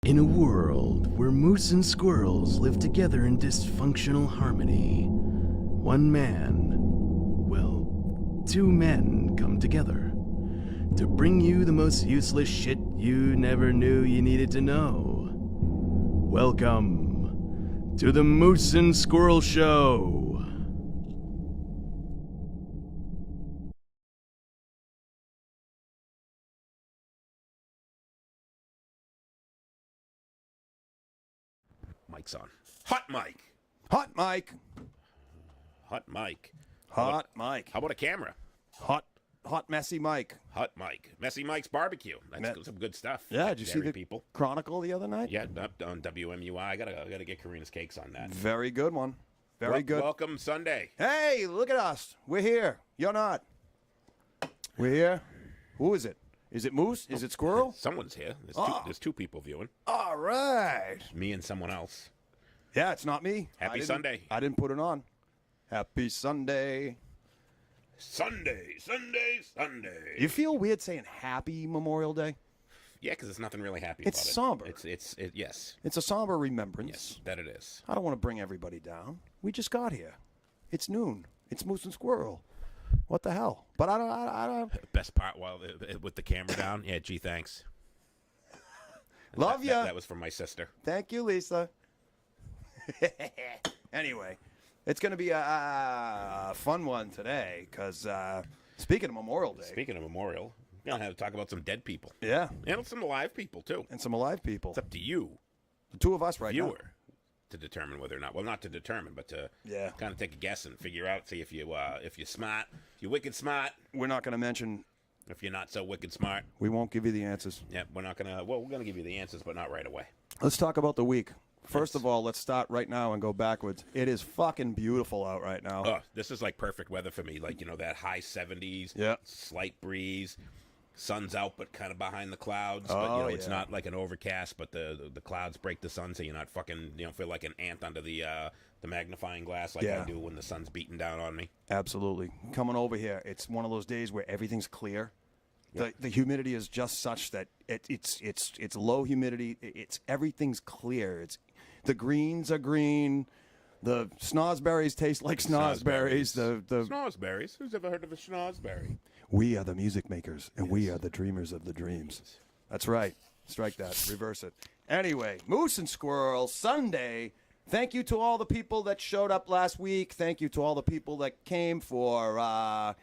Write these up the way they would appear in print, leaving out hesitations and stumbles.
In a world where moose and squirrels live together in dysfunctional harmony, one man, well, two men come together to bring you the most useless shit you never knew you needed to know. Welcome to the Moose and Squirrel Show. Mic's on. Hot mic. Hot mic. Hot mic. Hot mic. How about a camera? Hot messy mic. Hot mic. Messy Mike's Barbecue. That's some good stuff. Yeah, did you see the people? Chronicle the other night? Yeah, up on WMUI. I gotta get Karina's cakes on that. Very good one. Very good. Welcome Sunday. Hey, look at us. We're here. You're not. We're here. Who is it? Is it Moose? Is it Squirrel? Someone's here. There's two people viewing. All right. Me and someone else. Yeah, it's not me. Happy Sunday. I didn't put it on. Happy Sunday. Sunday. You feel weird saying Happy Memorial Day? Yeah, because it's nothing really happy It's about somber. It. Yes. It's a somber remembrance. Yes, that it is. I don't want to bring everybody down. We just got here. It's noon. It's Moose and Squirrel. What the hell? But I don't. Best part while with the camera down. Yeah, gee, thanks. Love you. That was from my sister. Thank you, Lisa. Anyway, it's going to be a fun one today because speaking of Memorial Day. Speaking of Memorial, we're going to have to talk about some dead people. Yeah. And some alive people, too. And some alive people. It's up to you, the two of us right now. viewer, to determine whether or not. Well, not to determine, but to kind of take a guess and figure out, see if you're smart, if you're wicked smart. We're not going to mention. If you're not so wicked smart. We won't give you the answers. Yeah, we're not going to. Well, we're going to give you the answers, but not right away. Let's talk about the week. First of all, let's start right now and go backwards. It is fucking beautiful out right now. Oh, this is like perfect weather for me. Like, that high 70s, slight breeze, sun's out but kind of behind the clouds. But, it's not like an overcast, but the clouds break the sun so you're not fucking, feel like an ant under the magnifying glass like I do when the sun's beating down on me. Absolutely. Coming over here, it's one of those days where everything's clear. The humidity is just such that it's low humidity. Everything's clear. The greens are green. The snozberries taste like snozberries. The snozberries. Who's ever heard of a snozberry? We are the music makers, and we are the dreamers of the dreams. That's right. Strike that. Reverse it. Anyway, Moose and Squirrel Sunday. Thank you to all the people that showed up last week. Thank you to all the people that came for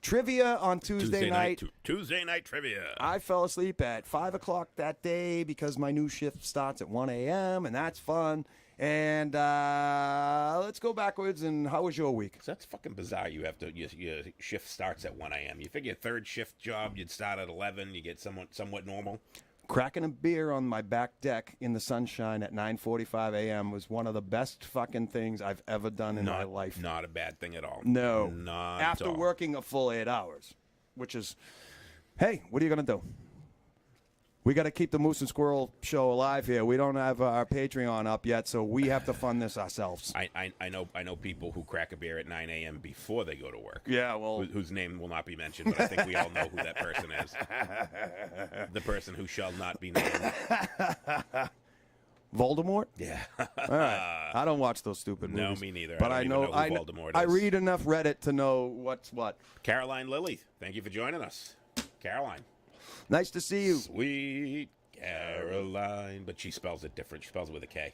trivia on Tuesday night. Tuesday night trivia. I fell asleep at 5 o'clock that day because my new shift starts at 1 a.m., and that's fun. And let's go backwards. And how was your week? So that's fucking bizarre. Your shift starts at 1 a.m. You figure third shift job, you'd start at 11. You get somewhat normal. Cracking a beer on my back deck in the sunshine at 9:45 a.m. was one of the best fucking things I've ever done in my life. Not a bad thing at all. No. Not After at all. working a full 8 hours, which is, hey, what are you going to do? We got to keep the Moose and Squirrel show alive here. We don't have our Patreon up yet, so we have to fund this ourselves. I know people who crack a beer at 9 a.m. before they go to work. Yeah, well, whose name will not be mentioned, but I think we all know who that person is. The person who shall not be named. Voldemort? Yeah. All right. I don't watch those stupid movies. No, me neither. But I don't even know who Voldemort is. I read enough Reddit to know what's what. Caroline Lilly, thank you for joining us. Caroline. Nice to see you. Sweet Caroline. But she spells it different. She spells it with a K.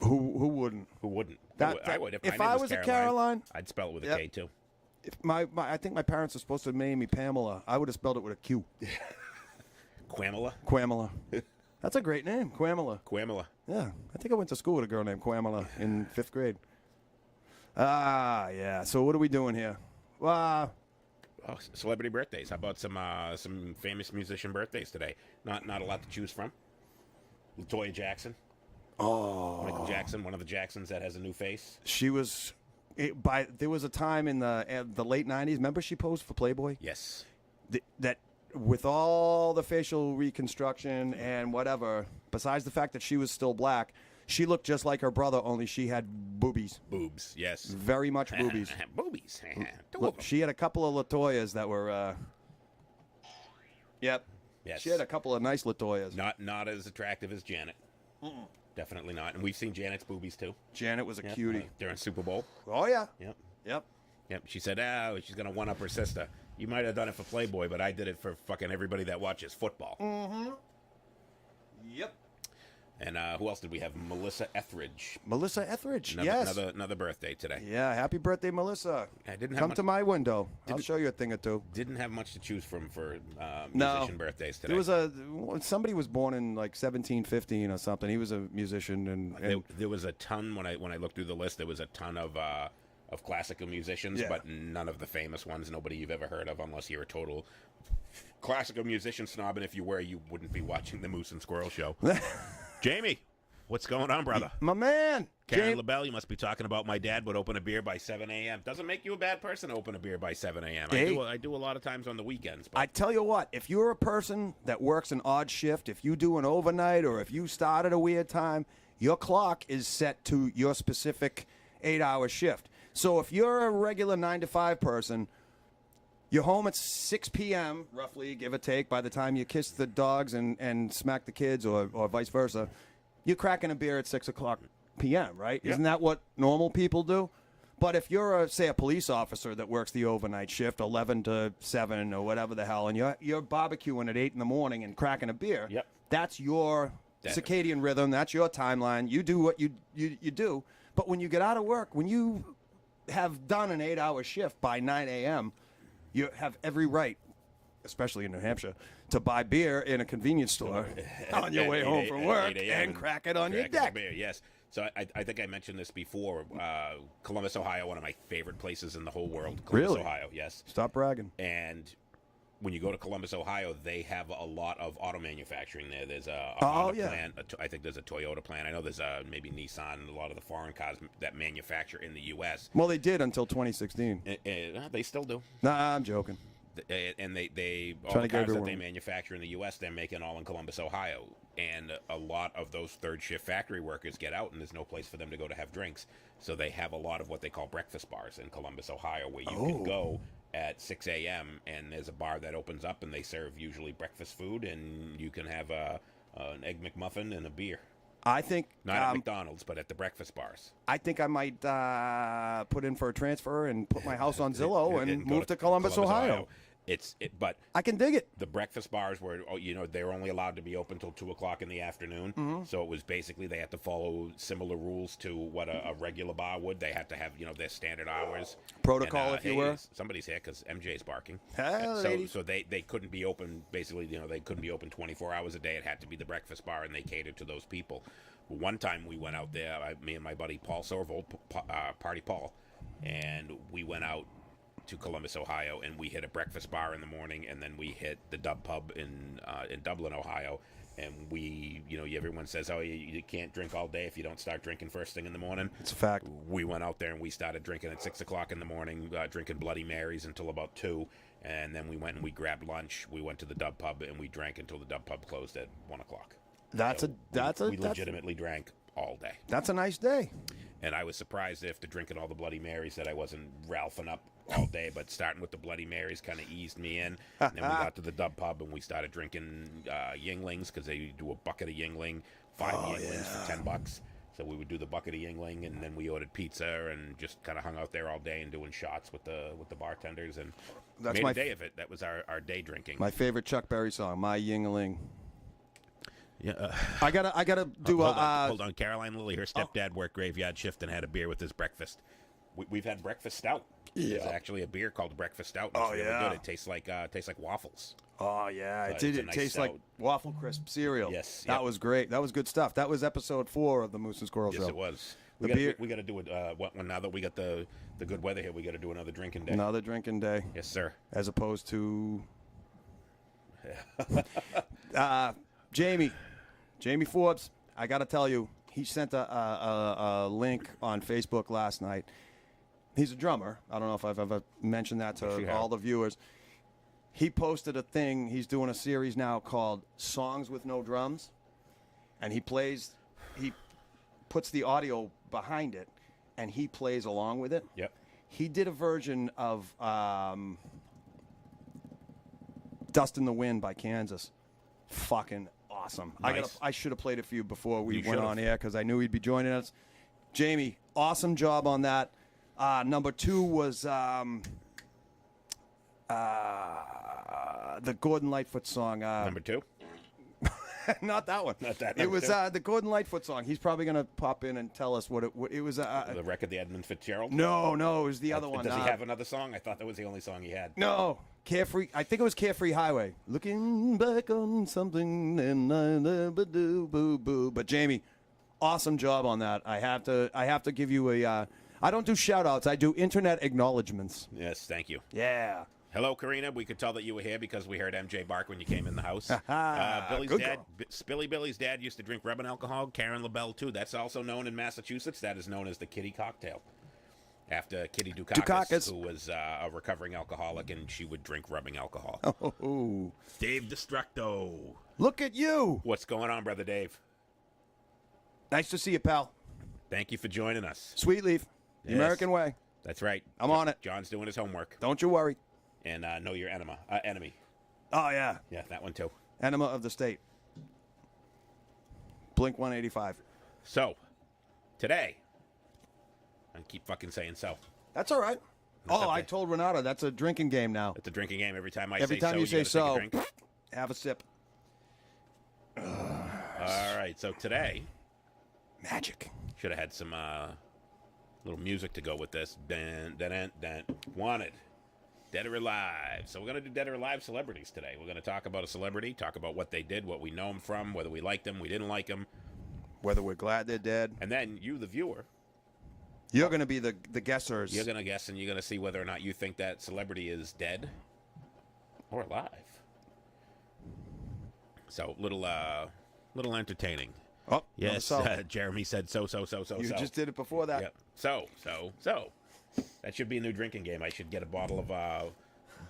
Who wouldn't? Who wouldn't? I would. If my I name was a Caroline, I'd spell it with a K too. If I think my parents are supposed to name me Pamela. I would have spelled it with a Q. Quamela? Quamela. That's a great name, Quamela. Quamela. Yeah, I think I went to school with a girl named Quamela in 5th grade. Yeah. So what are we doing here? Celebrity birthdays. How about some famous musician birthdays today? Not a lot to choose from. LaToya Jackson. Oh. Michael Jackson, one of the Jacksons that has a new face. She was. There was a time in the late 90s. Remember she posed for Playboy? Yes. That with all the facial reconstruction and whatever, besides the fact that she was still black, she looked just like her brother, only she had boobies. Boobs, yes. Very much boobies. Boobies. Look, she had a couple of LaToyas that were, yep. Yes. She had a couple of nice LaToyas. Not as attractive as Janet. Definitely not. And we've seen Janet's boobies, too. Janet was a cutie. During Super Bowl. Oh, yeah. Yep. She said, she's going to one-up her sister. You might have done it for Playboy, but I did it for fucking everybody that watches football. Mm-hmm. Yep. And who else did we have? Melissa Etheridge. Melissa Etheridge, Another, yes. Another birthday today. Yeah, happy birthday, Melissa. I didn't have Come much, to my window. I'll show you a thing or two. Didn't have much to choose from for No. musician birthdays today. There was somebody was born in like 1715 or something. He was a musician, and there was a ton when I looked through the list. There was a ton of classical musicians, but none of the famous ones. Nobody you've ever heard of, unless you're a total classical musician snob. And if you were, you wouldn't be watching the Moose and Squirrel show. Jamie, what's going on, brother? my man, Karen LaBelle, you must be talking about my dad would open a beer by 7 a.m. Doesn't make you a bad person to open a beer by 7 a.m. Hey. I do a lot of times on the weekends. But I tell you what, if you're a person that works an odd shift, if you do an overnight, or if you start at a weird time, your clock is set to your specific 8-hour shift. So if you're a regular 9 to 5 person, you're home at 6 p.m., roughly, give or take, by the time you kiss the dogs and smack the kids, or vice versa. You're cracking a beer at 6 o'clock p.m., right? Yep. Isn't that what normal people do? But if you're, say, a police officer that works the overnight shift, 11 to 7 or whatever the hell, and you're barbecuing at 8 in the morning and cracking a beer, that's your circadian rhythm. That's your timeline. You do what you do. But when you get out of work, when you have done an 8-hour shift by 9 a.m., you have every right, especially in New Hampshire, to buy beer in a convenience store on your way home from work and crack it on your deck. Beer, yes. So I think I mentioned this before. Columbus, Ohio, one of my favorite places in the whole world. Columbus, Ohio, yes. Stop bragging. And when you go to Columbus, Ohio, they have a lot of auto manufacturing there. There's a Honda plant. I think there's a Toyota plant. I know there's maybe Nissan, a lot of the foreign cars that manufacture in the U.S. Well, they did until 2016. They still do. Nah, I'm joking. And they all the cars that they manufacture in the U.S., they're making all in Columbus, Ohio. And a lot of those third shift factory workers get out, and there's no place for them to go to have drinks. So they have a lot of what they call breakfast bars in Columbus, Ohio, where you can go at 6 a.m. and there's a bar that opens up, and they serve usually breakfast food, and you can have an Egg McMuffin and a beer. I think not at McDonald's, but at the breakfast bars. I think I might put in for a transfer and put my house on Zillow and move to Columbus, Ohio. But I can dig it. The breakfast bars were, they're only allowed to be open till 2 o'clock in the afternoon. Mm-hmm. So it was basically they had to follow similar rules to what a regular bar would. They had to have, their standard hours. Protocol, if you were. Somebody's here because MJ's barking. So they couldn't be open, basically, they couldn't be open 24 hours a day. It had to be the breakfast bar, and they catered to those people. One time we went out there, me and my buddy Paul Sorvold, Party Paul, and we went out to Columbus, Ohio, and we hit a breakfast bar in the morning, and then we hit the Dub Pub in Dublin, Ohio, and we, everyone says, oh, you can't drink all day if you don't start drinking first thing in the morning. It's a fact. We went out there and we started drinking at 6 o'clock in the morning, drinking Bloody Marys until about 2, and then we went and we grabbed lunch. We went to the Dub Pub and we drank until the Dub Pub closed at 1 o'clock. We legitimately drank all day. That's a nice day. And I was surprised after drinking all the Bloody Marys that I wasn't ralphing up all day, but starting with the Bloody Marys kind of eased me in. And then we got to the Dub Pub and we started drinking Yinglings, because they do a bucket of Yingling, 5 Yinglings for $10. So we would do the bucket of Yingling, and then we ordered pizza and just kind of hung out there all day and doing shots with the bartenders, and made a day of it. That was our day drinking. My favorite Chuck Berry song, My Yingling. Yeah, I gotta do hold on. Caroline Lilly, her stepdad worked graveyard shift and had a beer with his breakfast. We've had breakfast stout. Yeah. There's actually a beer called breakfast stout. It's really good. It tastes like waffles. Oh yeah, it did. It nice tastes like waffle crisp cereal. Yes, that was great. That was good stuff. That was episode 4 of the Moose and Squirrel Show. Yes, it was. We got to do it. Now that we got the good weather here, we got to do another drinking day. Another drinking day. Yes, sir. As opposed to Jamie Forbes, I got to tell you, he sent a link on Facebook last night. He's a drummer. I don't know if I've ever mentioned that to all the viewers. He posted a thing. He's doing a series now called Songs with No Drums. And he puts the audio behind it, and he plays along with it. Yep. He did a version of Dust in the Wind by Kansas. Fucking awesome. Nice. I should have played it for you before we went on air, because I knew he'd be joining us. Jamie, awesome job on that. Number 2 was the Gordon Lightfoot song. Number 2? Not that one. Not that It number was two? the Gordon Lightfoot song. He's probably going to pop in and tell us what it was. The record, the Edmund Fitzgerald? No, it was the other one. Does he have another song? I thought that was the only song he had. No, Carefree. I think it was Carefree Highway. Looking back on something and I never do boo boo. But Jamie, awesome job on that. I have to give you a. I don't do shout outs. I do internet acknowledgments. Yes, thank you. Yeah. Hello, Karina. We could tell that you were here because we heard MJ bark when you came in the house. Billy's Good dad, call. Spilly Billy's dad used to drink rubbing alcohol. Karen LaBelle, too. That's also known in Massachusetts. That is known as the Kitty Cocktail. After Kitty Dukakis, who was a recovering alcoholic, and she would drink rubbing alcohol. Oh. Dave Destructo. Look at you. What's going on, Brother Dave? Nice to see you, pal. Thank you for joining us. Sweet Leaf. The Yes. American way. That's right. I'm on it. John's doing his homework. Don't you worry. And know your enemy. Oh, yeah. Yeah, that one, too. Enema of the state. Blink 185. So, today, I keep fucking saying so. That's all right. Oh, okay. I told Renata that's a drinking game now. It's a drinking game. Every time I Every say time so, you say gotta take a so, drink. have a sip. All right, so today, Magic. should have had some little music to go with this. Dun, dun, dun, dun. Wanted. Dead or Alive. So we're going to do Dead or Alive celebrities today. We're going to talk about a celebrity, talk about what they did, what we know them from, whether we liked them, we didn't like them. Whether we're glad they're dead. And then you, the viewer, You're going to be the guessers. you're going to guess and you're going to see whether or not you think that celebrity is dead or alive. So, little entertaining. Oh, Yes, so. Jeremy said so. You just did it before that. Yep. So. That should be a new drinking game. I should get a bottle of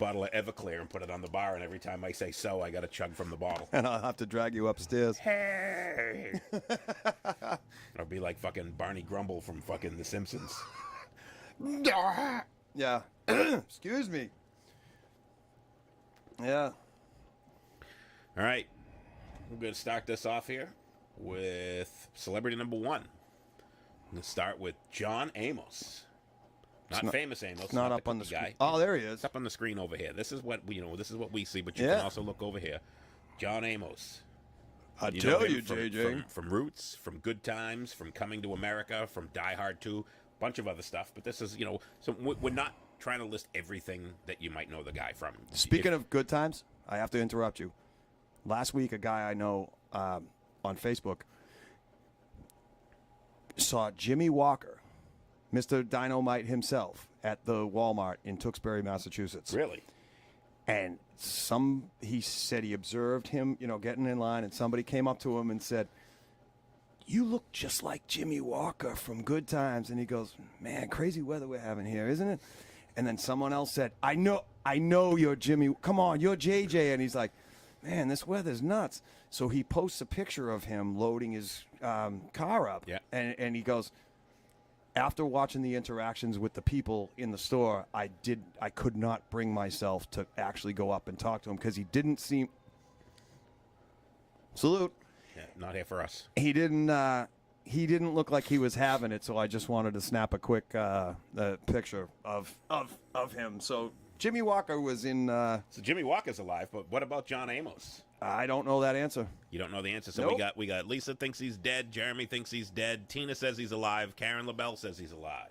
Everclear and put it on the bar, and every time I say so, I got to chug from the bottle. And I'll have to drag you upstairs. Hey! I'll be like fucking Barney Grumble from fucking The Simpsons. Yeah. Excuse me. Yeah. All right. We're going to start this off here with celebrity number one. I'm going to start with John Amos. Not famous Amos. Not the up on the cookie screen. guy. Oh, there he is. It's up on the screen over here. This is what This is what we see, but you Yeah. can also look over here. John Amos. I know tell him you, JJ. From Roots, from Good Times, from Coming to America, from Die Hard 2, a bunch of other stuff. But this is, so we're not trying to list everything that you might know the guy from. Speaking of good times, I have to interrupt you. Last week, a guy I know on Facebook saw Jimmy Walker, Mr. Dynamite himself, at the Walmart in Tewksbury, Massachusetts. Really? And he said he observed him, getting in line, and somebody came up to him and said, "You look just like Jimmy Walker from Good Times." And he goes, "Man, crazy weather we're having here, isn't it?" And then someone else said, I know you're Jimmy. Come on, you're JJ." And he's like, "Man, this weather's nuts." So he posts a picture of him loading his car up. Yeah. And he goes, "After watching the interactions with the people in the store, I could not bring myself to actually go up and talk to him because he didn't seem." Salute. Yeah, not here for us. He didn't look like he was having it, so I just wanted to snap a quick picture of him. So Jimmy Walker was in. So Jimmy Walker's alive, but what about John Amos? I don't know that answer. You don't know the answer. So Nope. we got Lisa thinks he's dead. Jeremy thinks he's dead. Tina says he's alive. Karen LaBelle says he's alive.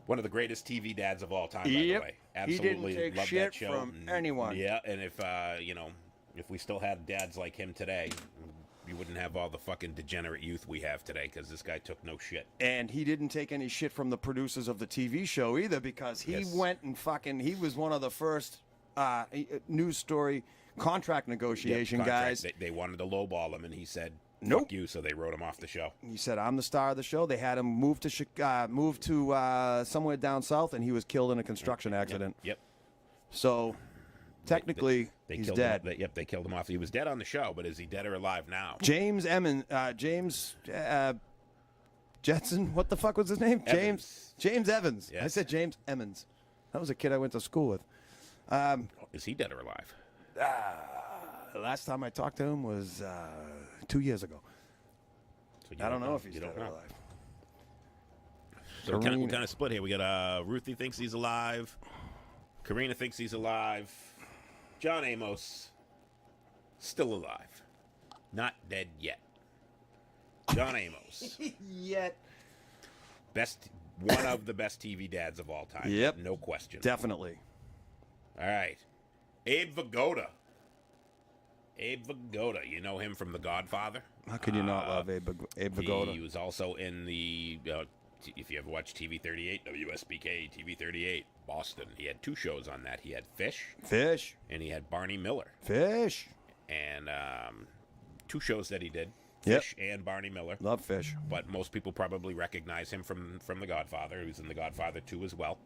One of the greatest TV dads of all time, by the Yep. way. He Absolutely didn't take love shit that show. from anyone. Yeah, and if we still had dads like him today, you wouldn't have all the fucking degenerate youth we have today because this guy took no shit. And he didn't take any shit from the producers of the TV show either because he Yes. went and he was one of the first news story contract negotiation Contract. guys. They wanted to lowball him, and he said, Nope. "Fuck you," so they wrote him off the show. He said, "I'm the star of the show." They had him move to somewhere down south, and he was killed in a construction accident. Yep. So technically, They he's killed dead. Him. They killed him off. He was dead on the show, but is he dead or alive now? James Jetson. What the fuck was his name? Evans. James Evans. I Yes. said James Emmons. That was a kid I went to school with. Is he dead or alive? The last time I talked to him was 2 years ago. So you I don't know if he's You dead don't or know. alive. So we're Karina. kind of split here. We got Ruthie thinks he's alive. Karina thinks he's alive. John Amos. still alive. Not dead yet. John Amos. Yet. One of the best TV dads of all time. Yep. No question. Definitely. All right. Abe Vigoda. Abe Vigoda. You know him from The Godfather? How could you not love Abe Vigoda? He was also in the, if you ever watched TV 38, WSBK TV 38, Boston. He had 2 shows on that. He had Fish. And he had Barney Miller. Fish. And 2 shows that he did. Yep. Fish and Barney Miller. Love Fish. But most people probably recognize him from The Godfather. He was in The Godfather 2 as well.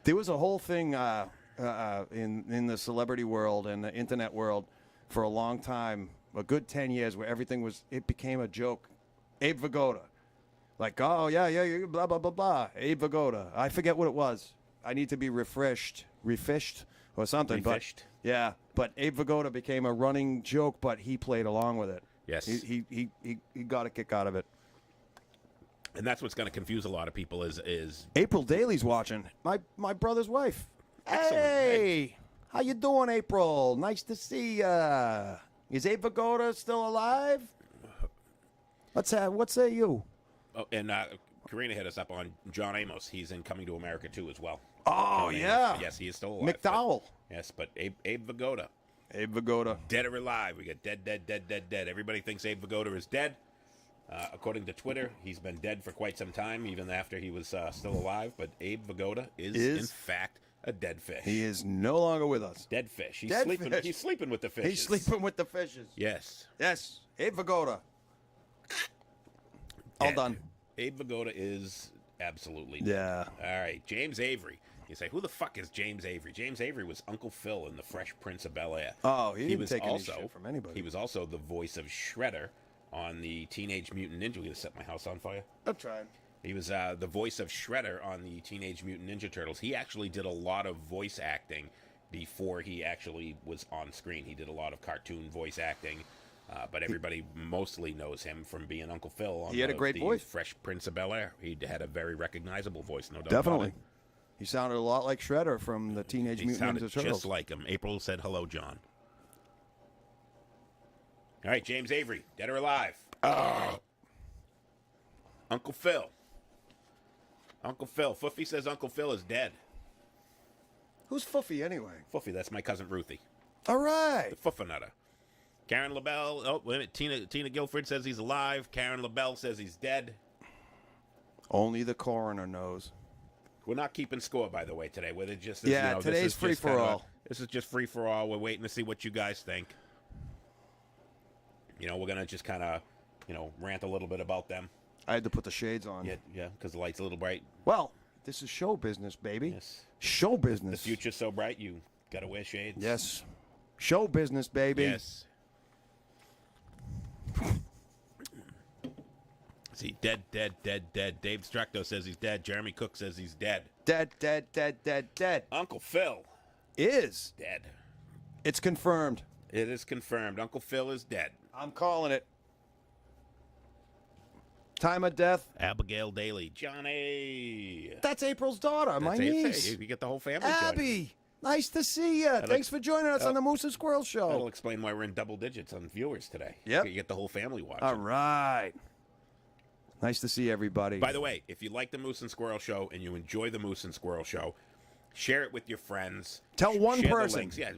There was a whole thing in the celebrity world and the internet world for a long time, a good 10 years, where it became a joke. Abe Vigoda. Like, oh, yeah, blah, blah, blah, blah. Abe Vigoda. I forget what it was. I need to be refished or something. Refished. But Abe Vigoda became a running joke, but he played along with it. Yes. He got a kick out of it. And that's what's going to confuse a lot of people is April Daly's watching. My brother's wife. Excellent. Hey, how you doing, April? Nice to see ya. Is Abe Vigoda still alive? What say you? Oh, and Karina hit us up on John Amos. He's in Coming to America 2 as well. Oh, John yeah. Amos. Yes, he is still alive. McDowell. Yes, but Abe Vigoda. Abe Vigoda. Dead or alive. We got dead. Everybody thinks Abe Vigoda is dead. According to Twitter, he's been dead for quite some time, even after he was still alive. But Abe Vigoda is in fact a dead fish. He is no longer with us. Dead fish. He's Dead sleeping. fish. He's sleeping with the fishes. He's sleeping with the fishes. Yes. Yes. Abe Vigoda. All Dead. done. Abe Vigoda is absolutely dead. Yeah. All right, James Avery. You say, who the fuck is James Avery? James Avery was Uncle Phil in The Fresh Prince of Bel-Air. Oh, he didn't was take any also shit from anybody. He was also the voice of Shredder on the Teenage Mutant Ninja. We're going to set my house on fire. I'm trying. He was the voice of Shredder on the Teenage Mutant Ninja Turtles. He actually did a lot of voice acting before he actually was on screen. He did a lot of cartoon voice acting, but everybody mostly knows him from being Uncle Phil on He had a great voice. Fresh Prince of Bel-Air. He had a very recognizable voice, no doubt Definitely. about it. He sounded a lot like Shredder from the Teenage He Mutant sounded Ninja Turtles. just like him. April said, hello, John. All right, James Avery, dead or alive? Uncle Phil. Uncle Phil. Foofy says Uncle Phil is dead. Who's Foofy anyway? Foofy, that's my cousin Ruthie. All right. The Foofanutter. Karen LaBelle. Oh, wait a minute. Tina Guilford says he's alive. Karen LaBelle says he's dead. Only the coroner knows. We're not keeping score, by the way, today. We're just today's free for all. This is just free for all. We're waiting to see what you guys think. We're gonna just kind of, rant a little bit about them. I had to put the shades on. Yeah, because the light's a little bright. Well, this is show business, baby. Yes. Show The business. future's so bright, you gotta wear shades. Yes. Show business, baby. Yes. See, dead. Dave Structo says he's dead. Jeremy Cook says he's dead. Dead. Uncle Phil Is. dead. It's confirmed. It is confirmed. Uncle Phil is dead. I'm calling it. Time of death. Abigail Daly. Johnny. That's April's daughter, my That's it. niece. Hey, you get the whole family. joining. Abby. Nice to see you. Thanks for joining us on the Moose and Squirrel Show. That'll explain why we're in double digits on viewers today. Yep. You get the whole family watching. All right. Nice to see everybody. By the way, if you like the Moose and Squirrel Show and you enjoy the Moose and Squirrel Show, share it with your friends. Tell one Share the person. links. Yeah,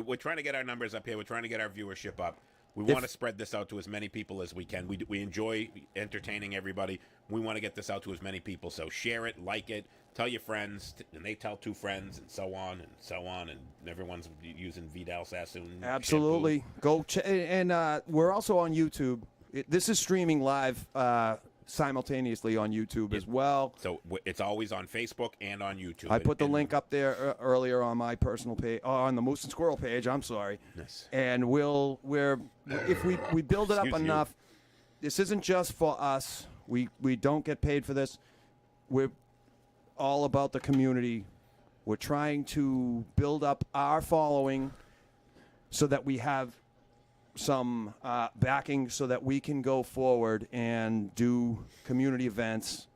we're trying to get our numbers up here. We're trying to get our viewership up. We want to spread this out to as many people as we can. We enjoy entertaining everybody. We want to get this out to as many people. So share it, like it, tell your friends, and they tell 2 friends, and so on, and everyone's using Vidal Sassoon. Absolutely. Go and we're also on YouTube. This is streaming live simultaneously on YouTube as well. So it's always on Facebook and on YouTube. I put the link up there earlier on my personal page, on the Moose and Squirrel page. I'm sorry. Yes. And if we build it up Excuse you. enough, this isn't just for us. We don't get paid for this. We're all about the community. We're trying to build up our following so that we have some backing so that we can go forward and do community events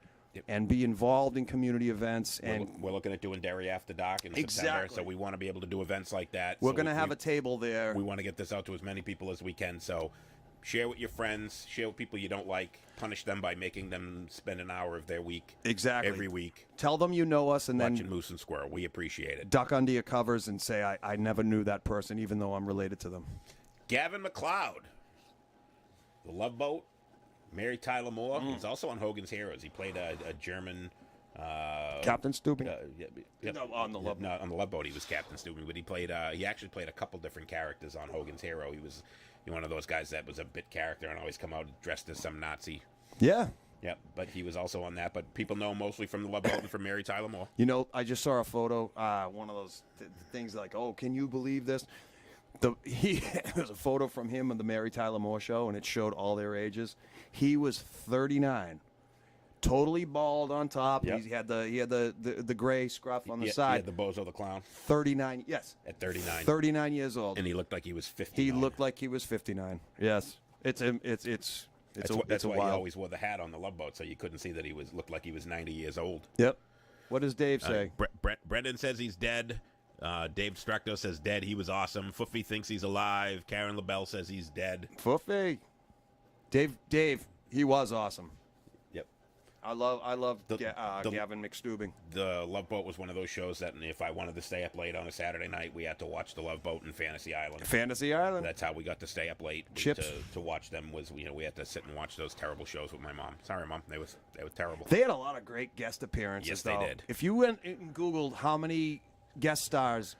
and be involved in community events. And we're looking at doing Dairy After Dark in September, Exactly. so we want to be able to do events like that. we're So going to have a table there. We want to get this out to as many people as we can. So share with your friends, share with people you don't like, punish them by making them spend an hour of their week Exactly. every week Tell them you know us, and watching then Moose and Squirrel. We appreciate it. duck under your covers and say, I never knew that person, even though I'm related to them. Gavin McLeod, The Love Boat, Mary Tyler Moore. He's also on Hogan's Heroes. He played a German... Captain Stupid? No, on the Love Boat. No, on the Love Boat, he was Captain Stupid, but he played. He actually played a couple different characters on Hogan's Hero. He was one of those guys that was a bit character and always come out dressed as some Nazi. Yeah. Yep, but he was also on that. But people know him mostly from the Love Boat and from Mary Tyler Moore. You know, I just saw a photo, one of those things like, oh, can you believe this? There's a photo from him on the Mary Tyler Moore show, and it showed all their ages. He was 39, totally bald on top. Yep. He had the gray scruff on the He side. had the Bozo the Clown 39, yes. at 39. 39 years old. And he looked like he was 50. He looked like he was 59. Yes. It's a That's why he wild. always wore the hat on the Love Boat, so you couldn't see that he looked like he was 90 years old. Yep. What does Dave say? Brendan says he's dead. Dave Structo says dead. He was awesome. Foofy thinks he's alive. Karen LaBelle says he's dead. Foofy. Dave, he was awesome. Yep. I love Gavin McStubing. The Love Boat was one of those shows that if I wanted to stay up late on a Saturday night, we had to watch the Love Boat and Fantasy Island. Fantasy Island. That's how we got to stay up late. Chips. To watch them was we had to sit and watch those terrible shows with my mom. Sorry, Mom. They were terrible. They had a lot of great guest appearances. Yes, though. they did. If you went and Googled how many guest stars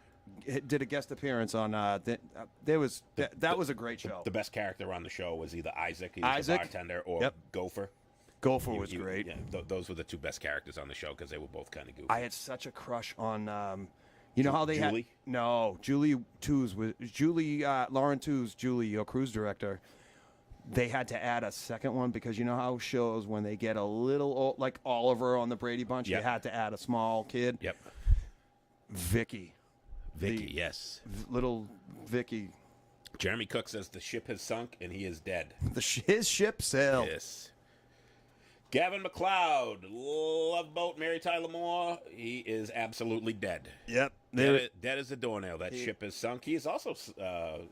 did a guest appearance on, that was a great show. The best character on the show was either Isaac, he was the bartender, or Gopher. Gopher was great. Yeah, those were the two best characters on the show because they were both kind of goofy. I had such a crush on, you know how they Julie? Julie Lauren Tooze, Julie, your cruise director. They had to add a second one because you know how shows when they get a little like Oliver on the Brady Bunch, Yep. you had to add a small kid. Yep. Vicky, yes. little Vicky. Jeremy Cook says the ship has sunk and he is dead. His ship sailed. Yes. Gavin McLeod, Love Boat, Mary Tyler Moore, he is absolutely dead. Yep. Dead as a doornail. That ship has sunk. He is also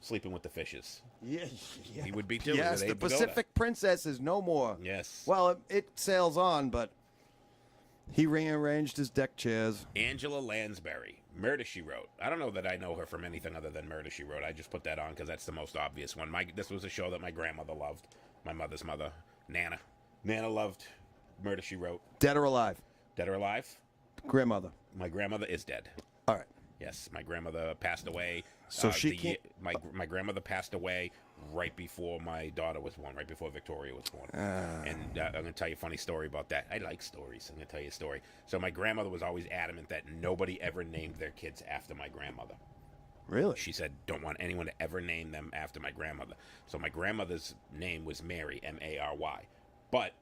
sleeping with the fishes. Yeah. He would be too. Yes, the Pacific Princess is no more. Yes. Well, it sails on, but he rearranged his deck chairs. Angela Lansbury, Murder, She Wrote. I don't know that I know her from anything other than Murder, She Wrote. I just put that on because that's the most obvious one. This was a show that my grandmother loved. My mother's mother, Nana. Nana loved Murder, She Wrote. Dead or alive? Dead or alive? Grandmother. My grandmother is dead. All right. Yes, my grandmother passed away. So she can't... My grandmother passed away right before my daughter was born, right before Victoria was born. And I'm going to tell you a funny story about that. I like stories. I'm going to tell you a story. So my grandmother was always adamant that nobody ever named their kids after my grandmother. Really? She said, don't want anyone to ever name them after my grandmother. So my grandmother's name was Mary, M-A-R-Y. But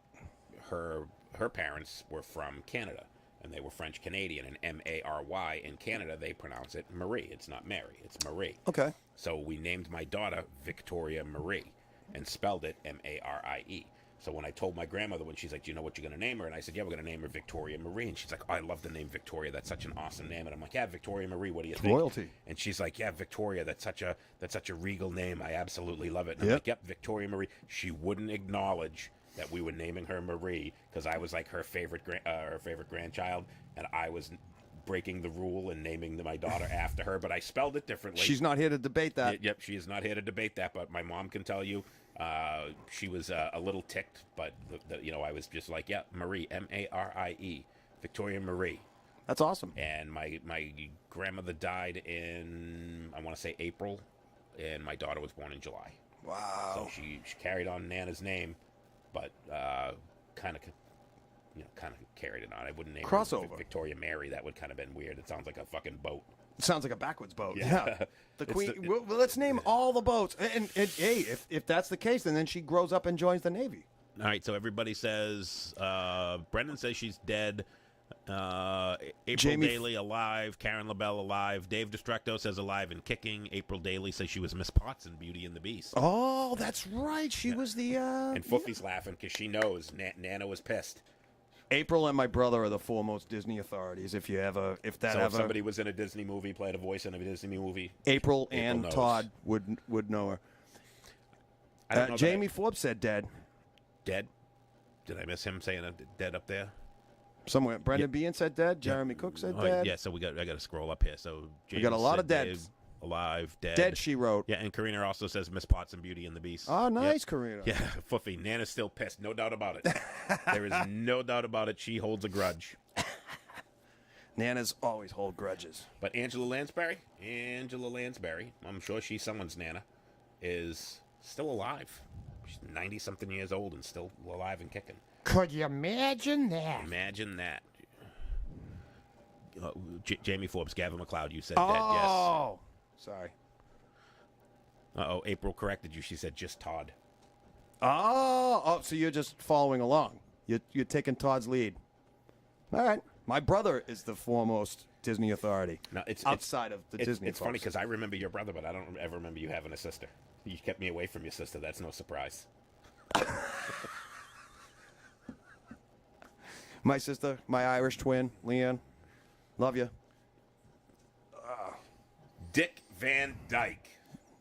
her parents were from Canada, and they were French-Canadian, and M-A-R-Y in Canada, they pronounce it Marie. It's not Mary, it's Marie. Okay. So we named my daughter Victoria Marie and spelled it M-A-R-I-E. So when I told my grandmother, when she's like, do you know what you're going to name her? And I said, yeah, we're going to name her Victoria Marie. And she's like, oh, I love the name Victoria. That's such an awesome name. And I'm like, yeah, Victoria Marie, what do you think? Royalty. And she's like, yeah, Victoria, that's such a regal name. I absolutely love it. And I'm like, yep, Victoria Marie. She wouldn't acknowledge that we were naming her Marie because I was like her favorite grandchild, and I was breaking the rule and naming my daughter after her, but I spelled it differently. She's not here to debate that. Yep, she is not here to debate that, but my mom can tell you she was a little ticked, but I was just like, yeah, Marie, M-A-R-I-E, Victoria Marie. That's awesome. And my grandmother died in, I want to say April, and my daughter was born in July. Wow. So she carried on Nana's name, but kind of carried it on. I wouldn't name Crossover. her Victoria Mary. That would kind of been weird. It sounds like a fucking boat. It sounds like a backwards boat. Yeah. The Queen. Well, let's name all the boats. And hey, if that's the case, then she grows up and joins the Navy. All right. So everybody says Brendan says she's dead. April Daly alive. Karen LaBelle alive. Dave Destructo says alive and kicking. April Daly says she was Miss Potts in Beauty and the Beast. Oh, that's right. She was the. And Foofy's laughing because she knows Nana was pissed. April and my brother are the foremost Disney authorities. If somebody was in a Disney movie, played a voice in a Disney movie, April and knows. Todd would know her. I don't know Jamie Forbes said dead. Dead? Did I miss him saying dead up there? Somewhere. Brendan Behan said dead. Jeremy Cook said dead. Yeah, so I got to scroll up here. So we got a lot of deads. Alive, dead. Dead, she wrote. Yeah, and Karina also says Miss Potts and Beauty and the Beast. Oh, nice, Karina. Yeah, Foofy. Nana's still pissed. No doubt about it. There is no doubt about it. She holds a grudge. Nanas always hold grudges. But Angela Lansbury, I'm sure she's someone's Nana, is still alive. She's 90-something years old and still alive and kicking. Could you imagine that? Imagine that. Jamie Forbes, Gavin McLeod, you said dead, yes. Oh, sorry. April corrected you. She said just Todd. Oh, so you're just following along. You're taking Todd's lead. All right. My brother is the foremost Disney authority. No, it's outside of the Disney. It's funny because I remember your brother, but I don't ever remember you having a sister. You kept me away from your sister. That's no surprise. My sister, my Irish twin, Leanne. Love you. Dick Van Dyke.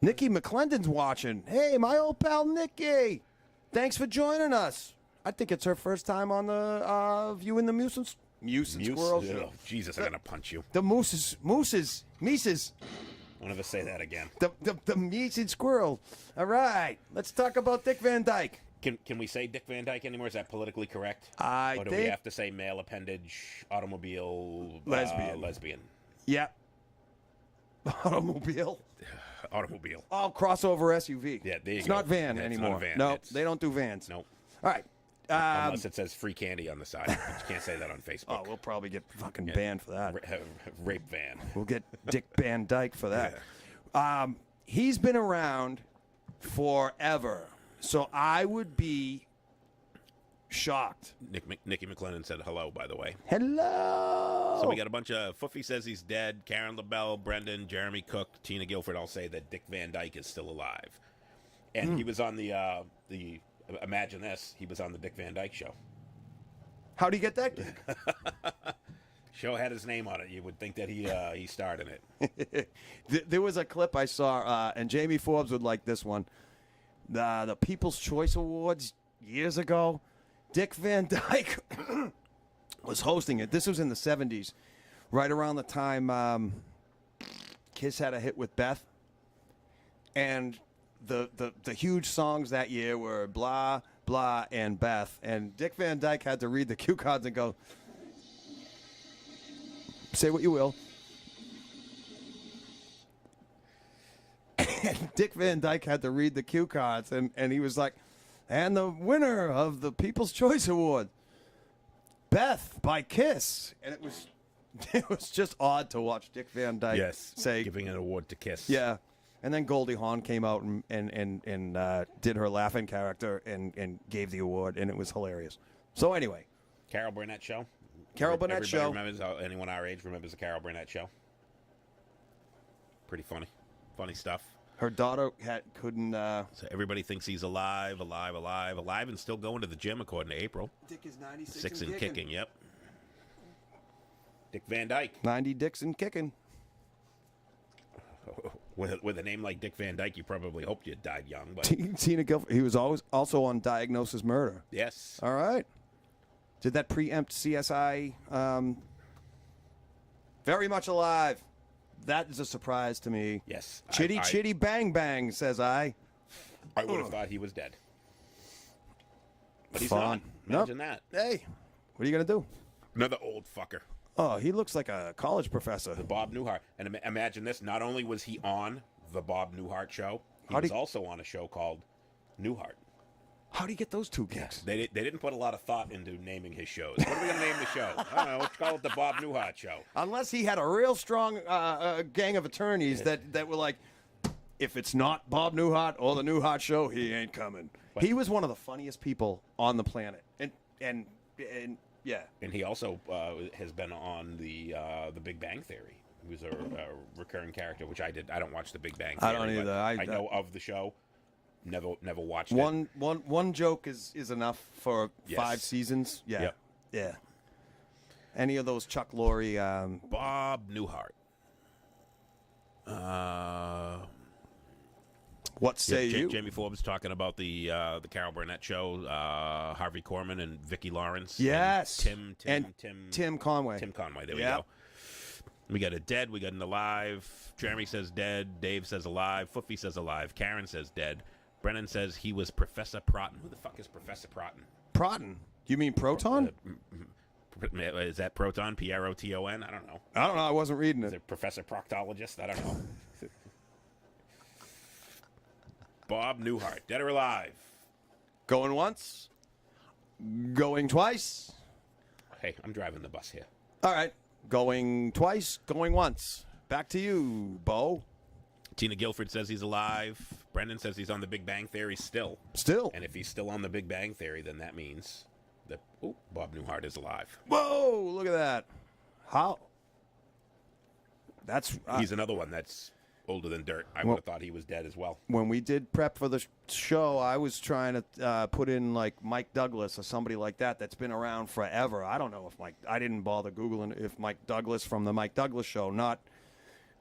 Nikki McClendon's watching. Hey, my old pal Nikki. Thanks for joining us. I think it's her first time on the viewing the Moose and Squirrel show. Oh, Jesus, I'm going to punch you. The Mises. Don't ever say that again. The Moose and Squirrel. All right, let's talk about Dick Van Dyke. Can we say Dick Van Dyke anymore? Is that politically correct? Or do we have to say male appendage, automobile, lesbian? Yeah. Automobile. Automobile. Oh, crossover SUV. Yeah, there you it's go. not van Yeah, anymore. It's not a van. No, they don't do vans. Nope. All right. Unless it says free candy on the side. But you can't say that on Facebook. Oh, we'll probably get fucking banned for that. Rape van. We'll get Dick Van Dyke for that. Yeah. He's been around forever. So I would be shocked. Nikki McLennan said hello, by the way. Hello. So we got a bunch of Foofy says he's dead. Karen LaBelle, Brendan, Jeremy Cook, Tina Guilford all say that Dick Van Dyke is still alive. And he was on the imagine this, he was on the Dick Van Dyke show. How do you get that gig? Show had his name on it. You would think that he starred in it. There was a clip I saw, and Jamie Forbes would like this one. The People's Choice Awards years ago, Dick Van Dyke was hosting it. This was in the 70s, right around the time Kiss had a hit with Beth. And the huge songs that year were Blah, Blah, and Beth. And Dick Van Dyke had to read the cue cards and go, say what you will. And Dick Van Dyke had to read the cue cards, and he was like, and the winner of the People's Choice Award, Beth by Kiss. And it was just odd to watch Dick Van Dyke say, giving an award to Kiss. Yeah. And then Goldie Hawn came out and did her laughing character and gave the award, and it was hilarious. So anyway. Carol Burnett show. Carol Burnett Everybody show. Remembers, anyone our age remembers the Carol Burnett show. Pretty funny. Funny stuff. Her daughter couldn't. So everybody thinks he's alive, and still going to the gym, according to April. Dick is 96 6 and kicking. Yep. Dick Van Dyke. 90 dicks and kicking. With a name like Dick Van Dyke, you probably hoped you died young. But Tina Guilford. He was also on Diagnosis Murder. Yes. All right. Did that preempt CSI? Very much alive. That is a surprise to me. Yes. Chitty bang bang, says I. I would have thought he was dead. But he's Fun. not. Imagine that. Hey, what are you going to do? Another old fucker. Oh, he looks like a college professor. The Bob Newhart. And imagine this. Not only was he on the Bob Newhart show, he was also on a show called Newhart. How do you get those two gigs? They didn't put a lot of thought into naming his shows. What are we going to name the show? I don't know. Let's call it the Bob Newhart Show. Unless he had a real strong gang of attorneys that were like, if it's not Bob Newhart or the Newhart Show, he ain't coming. But he was one of the funniest people on the planet, and yeah. And he also has been on the Big Bang Theory. He was a recurring character, which I did. I don't watch the Big Bang Theory. I don't either. I know of the show. Never watched it. One joke is enough for 5 seasons. Yeah. Yep. Yeah. Any of those Chuck Lorre? Bob Newhart. What say you? Jamie Forbes talking about the Carol Burnett show, Harvey Korman and Vicki Lawrence. Yes. And Tim Conway. Tim Conway. There we go. We got a dead. We got an alive. Jeremy says dead. Dave says alive. Foofy says alive. Karen says dead. Brennan says he was Professor Proton. Who the fuck is Professor Proton? Proton? You mean Proton? Is that Proton? Proton? I don't know. I don't know. I wasn't reading Is it. it Professor Proctologist? I don't know. Bob Newhart, dead or alive? Going once. Going twice. Hey, I'm driving the bus here. All right. Going twice. Going once. Back to you, Bo. Tina Guilford says he's alive. Brendan says he's on the Big Bang Theory still. Still. And if he's still on the Big Bang Theory, then that means that Bob Newhart is alive. Whoa! Look at that. How? That's he's another one that's older than dirt. I would have thought he was dead as well. When we did prep for the show, I was trying to put in like Mike Douglas or somebody like that that's been around forever. I don't know if I didn't bother Googling if Mike Douglas from the Mike Douglas show, not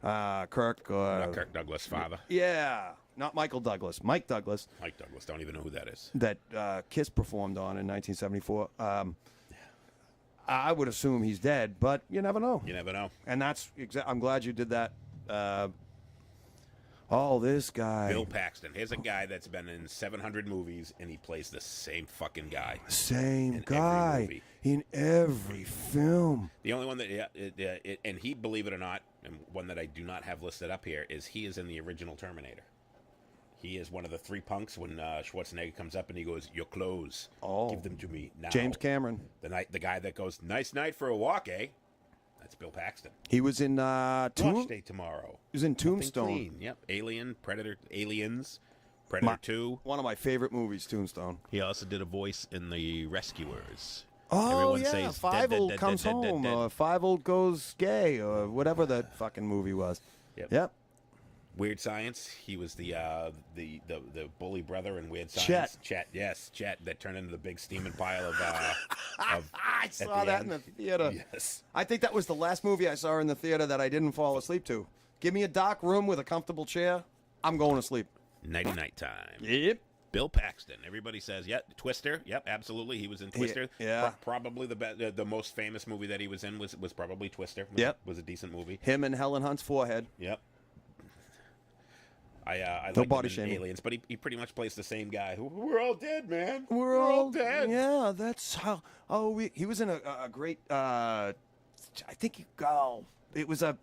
Kirk. Not Kirk Douglas' father. Yeah, not Michael Douglas. Mike Douglas. Mike Douglas, don't even know who that is. That Kiss performed on in 1974. I would assume he's dead, but you never know. You never know. And that's I'm glad you did that. This guy. Bill Paxton. Here's a guy that's been in 700 movies, and he plays the same fucking guy. Same guy in every film. The only one that, and he, believe it or not, and one that I do not have listed up here, is he is in the original Terminator. He is one of the three punks when Schwarzenegger comes up and he goes, "Your clothes, give them to me now." James Cameron. The guy that goes, "Nice night for a walk, eh?" That's Bill Paxton. He was in Watch Day Tomorrow. He was in Tombstone. Clean. Yep. Alien, Predator, Aliens, Predator 2. One of my favorite movies, Tombstone. He also did a voice in The Rescuers. Oh, Everyone yeah. says, Five dead, Old dead, comes dead, home. dead, dead. Five Old goes gay, or whatever that fucking movie was. Yep. Weird Science. He was the bully brother in Weird Science. Chet. Yes, Chet. That turned into the big steaming pile of. I saw that in the theater. Yes. I think that was the last movie I saw in the theater that I didn't fall asleep to. Give me a dark room with a comfortable chair. I'm going to sleep. Nighty night time. Yep. Bill Paxton. Everybody says, Twister. Yep, absolutely. He was in Twister. Yeah. Probably the most famous movie that he was in was probably Twister. Was a decent movie. Him and Helen Hunt's forehead. Yep. I No like body him in shaming. Aliens, but he pretty much plays the same guy. We're all dead, man. We're all dead. Yeah, that's how. He was in a great. I think it was a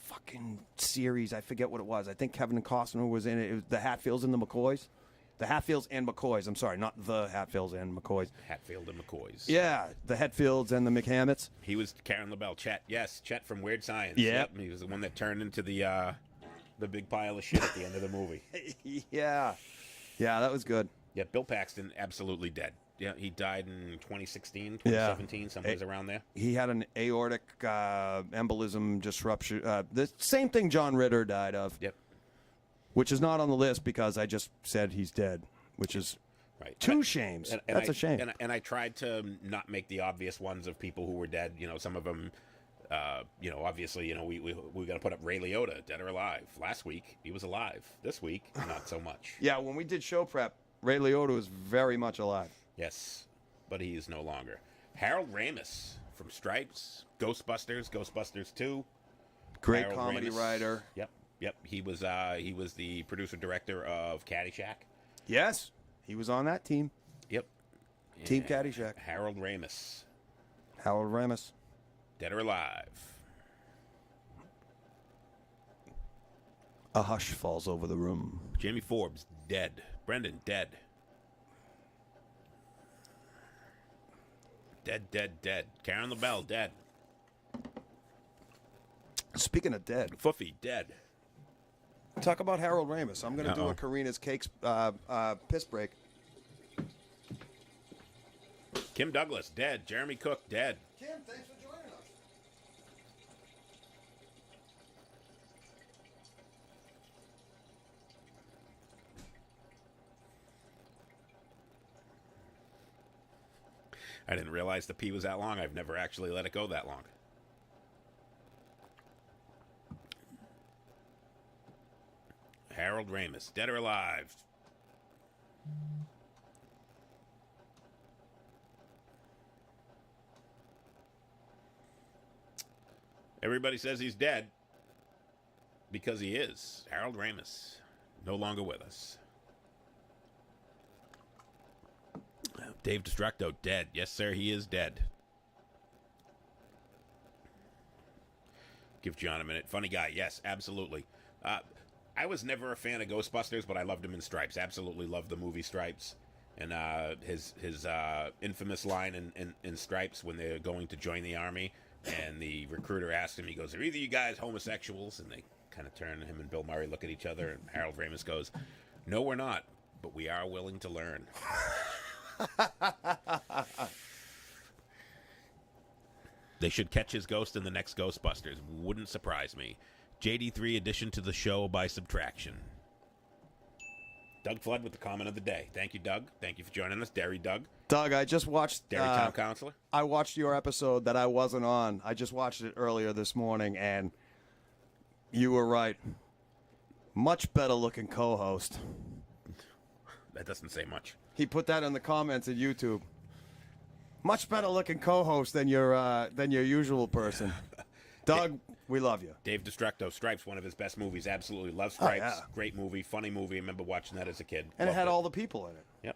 fucking series. I forget what it was. I think Kevin Costner was in it. It was the Hatfields and the McCoys. The Hatfields and McCoys. I'm sorry, not the Hatfields and McCoys. Hatfield and McCoys. Yeah, the Hatfields and the McHammets. He was Karen LaBelle. Chet. Yes, Chet from Weird Science. Yep. He was the one that turned into the big pile of shit at the end of the movie. Yeah, that was good. Yeah, Bill Paxton, absolutely dead. Yeah, he died in 2016, 2017, somewhere around there. He had an aortic embolism disruption. The same thing John Ritter died of. Yep. Which is not on the list because I just said he's dead, which is right. two shames. That's a shame. And I tried to not make the obvious ones of people who were dead. You know, some of them, obviously, we got to put up Ray Liotta, dead or alive. Last week, he was alive. This week, not so much. Yeah, when we did show prep, Ray Liotta was very much alive. Yes, but he is no longer. Harold Ramis from Stripes, Ghostbusters 2. Great Harold comedy Ramis. writer. Yep. He was the producer director of Caddyshack. Yes, he was on that team. Yep. Team Caddyshack. Harold Ramis, Harold Ramis. dead or alive. A hush falls over the room. Jamie Forbes, dead. Brendan, dead. Dead. Karen LaBelle, dead. Speaking of dead, Foofy, dead. talk about Harold Ramis. I'm going to do a Karina's Cakes piss break. Kim Douglas, dead. Jeremy Cook, dead. Kim, thanks for joining us. I didn't realize the P was that long. I've never actually let it go that long. Harold Ramis, dead or alive? Everybody says he's dead because he is. Harold Ramis, no longer with us. Dave Destructo, dead. Yes, sir, he is dead. Give John a minute. Funny guy, yes, absolutely. I was never a fan of Ghostbusters, but I loved him in Stripes. Absolutely loved the movie Stripes. And his infamous line in Stripes when they're going to join the army, and the recruiter asked him, he goes, "Are either you guys homosexuals?" And they kind of turn, him and Bill Murray look at each other, and Harold Ramis goes, "No, we're not, but we are willing to learn." They should catch his ghost in the next Ghostbusters. Wouldn't surprise me. JD3 addition to the show by subtraction. Doug Flood with the comment of the day. Thank you, Doug. Thank you for joining us. Derry Doug. Doug, I just watched... Derry Town Councilor. I watched your episode that I wasn't on. I just watched it earlier this morning, and you were right. Much better looking co-host. That doesn't say much. He put that in the comments at YouTube. Much better looking co-host than your usual person. Doug, we love you. Dave Destructo, Stripes, one of his best movies. Absolutely love Stripes. Oh, yeah. Great movie, funny movie. I remember watching that as a kid. And Loved it had all the people in it. Yep.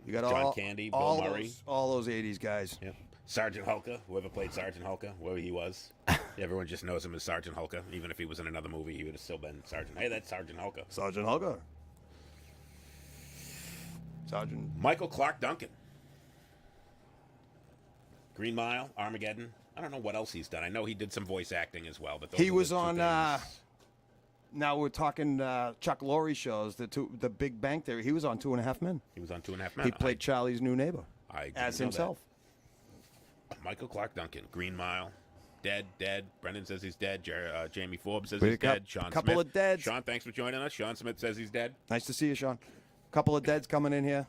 You got John Candy, Bill Murray. All those 80s guys. Yep. Sergeant Hulka, whoever played Sergeant Hulka, whoever he was. Everyone just knows him as Sergeant Hulka. Even if he was in another movie, he would have still been Sergeant. Hey, that's Sergeant Hulka. Sergeant Hulka. Sergeant. Michael Clark Duncan. Green Mile, Armageddon. I don't know what else he's done. I know he did some voice acting as well. But those he are was the two on. things. Now we're talking Chuck Lorre shows. The Big Bang Theory. He was on 2.5 Men. He was on 2.5 Men. He played Charlie's new neighbor as himself. That. Michael Clark Duncan, Green Mile, dead. Brendan says he's dead. Jamie Forbes says he's dead. Sean couple Smith. Of deads. Sean, thanks for joining us. Sean Smith says he's dead. Nice to see you, Sean. Couple of deads coming in here.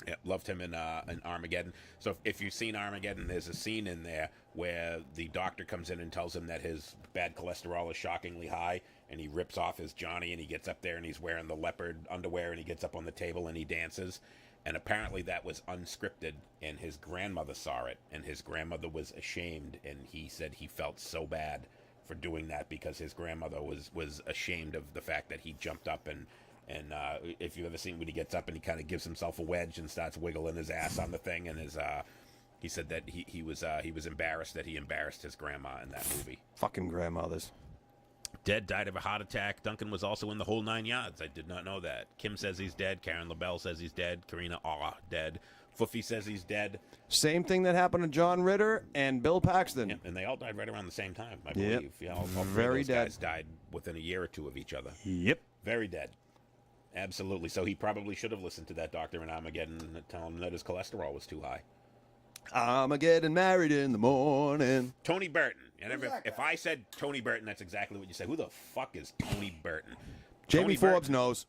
Yeah, loved him in Armageddon. So if you've seen Armageddon, there's a scene in there where the doctor comes in and tells him that his bad cholesterol is shockingly high, and he rips off his Johnny, and he gets up there, and he's wearing the leopard underwear, and he gets up on the table, and he dances. And apparently that was unscripted, and his grandmother saw it, and his grandmother was ashamed, and he said he felt so bad for doing that because his grandmother was ashamed of the fact that he jumped up and if you've ever seen when he gets up and he kind of gives himself a wedge and starts wiggling his ass on the thing, and he said that he was embarrassed that he embarrassed his grandma in that movie. Fucking grandmothers. Dead, died of a heart attack. Duncan was also in the whole 9 yards. I did not know that. Kim says he's dead. Karen LaBelle says he's dead. Karina dead. Foofy says he's dead. Same thing that happened to John Ritter and Bill Paxton. Yeah, and they all died right around the same time, I believe. Yep. Yeah, all three Very of those dead. guys died within a year or two of each other. Yep. Very dead. Absolutely. So he probably should have listened to that doctor in Armageddon telling him that his cholesterol was too high. I'm getting married in the morning. Tony Burton. And if I said Tony Burton, that's exactly what you said. Who the fuck is Tony Burton? Jamie Forbes knows.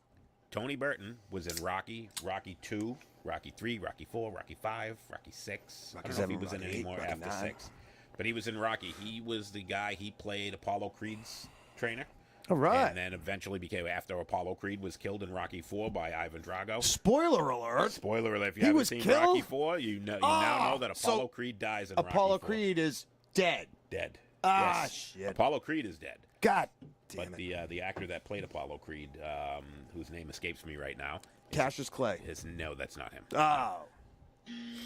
Tony Burton was in Rocky, Rocky 2, Rocky 3, Rocky 4, Rocky 5, Rocky 6. I don't know if he was in any more after 6. But he was in Rocky. He was the guy, he played Apollo Creed's trainer. All right. And then eventually became, after Apollo Creed was killed in Rocky 4 by Ivan Drago. Spoiler alert. Spoiler alert. If you haven't seen Rocky 4, you now know that Apollo Creed dies in Rocky 4. Apollo Creed is dead. Dead. Ah, yes. shit. Apollo Creed is dead. God damn but it. the actor that played Apollo Creed, whose name escapes me right now. Cassius Clay. No, that's not him. Oh.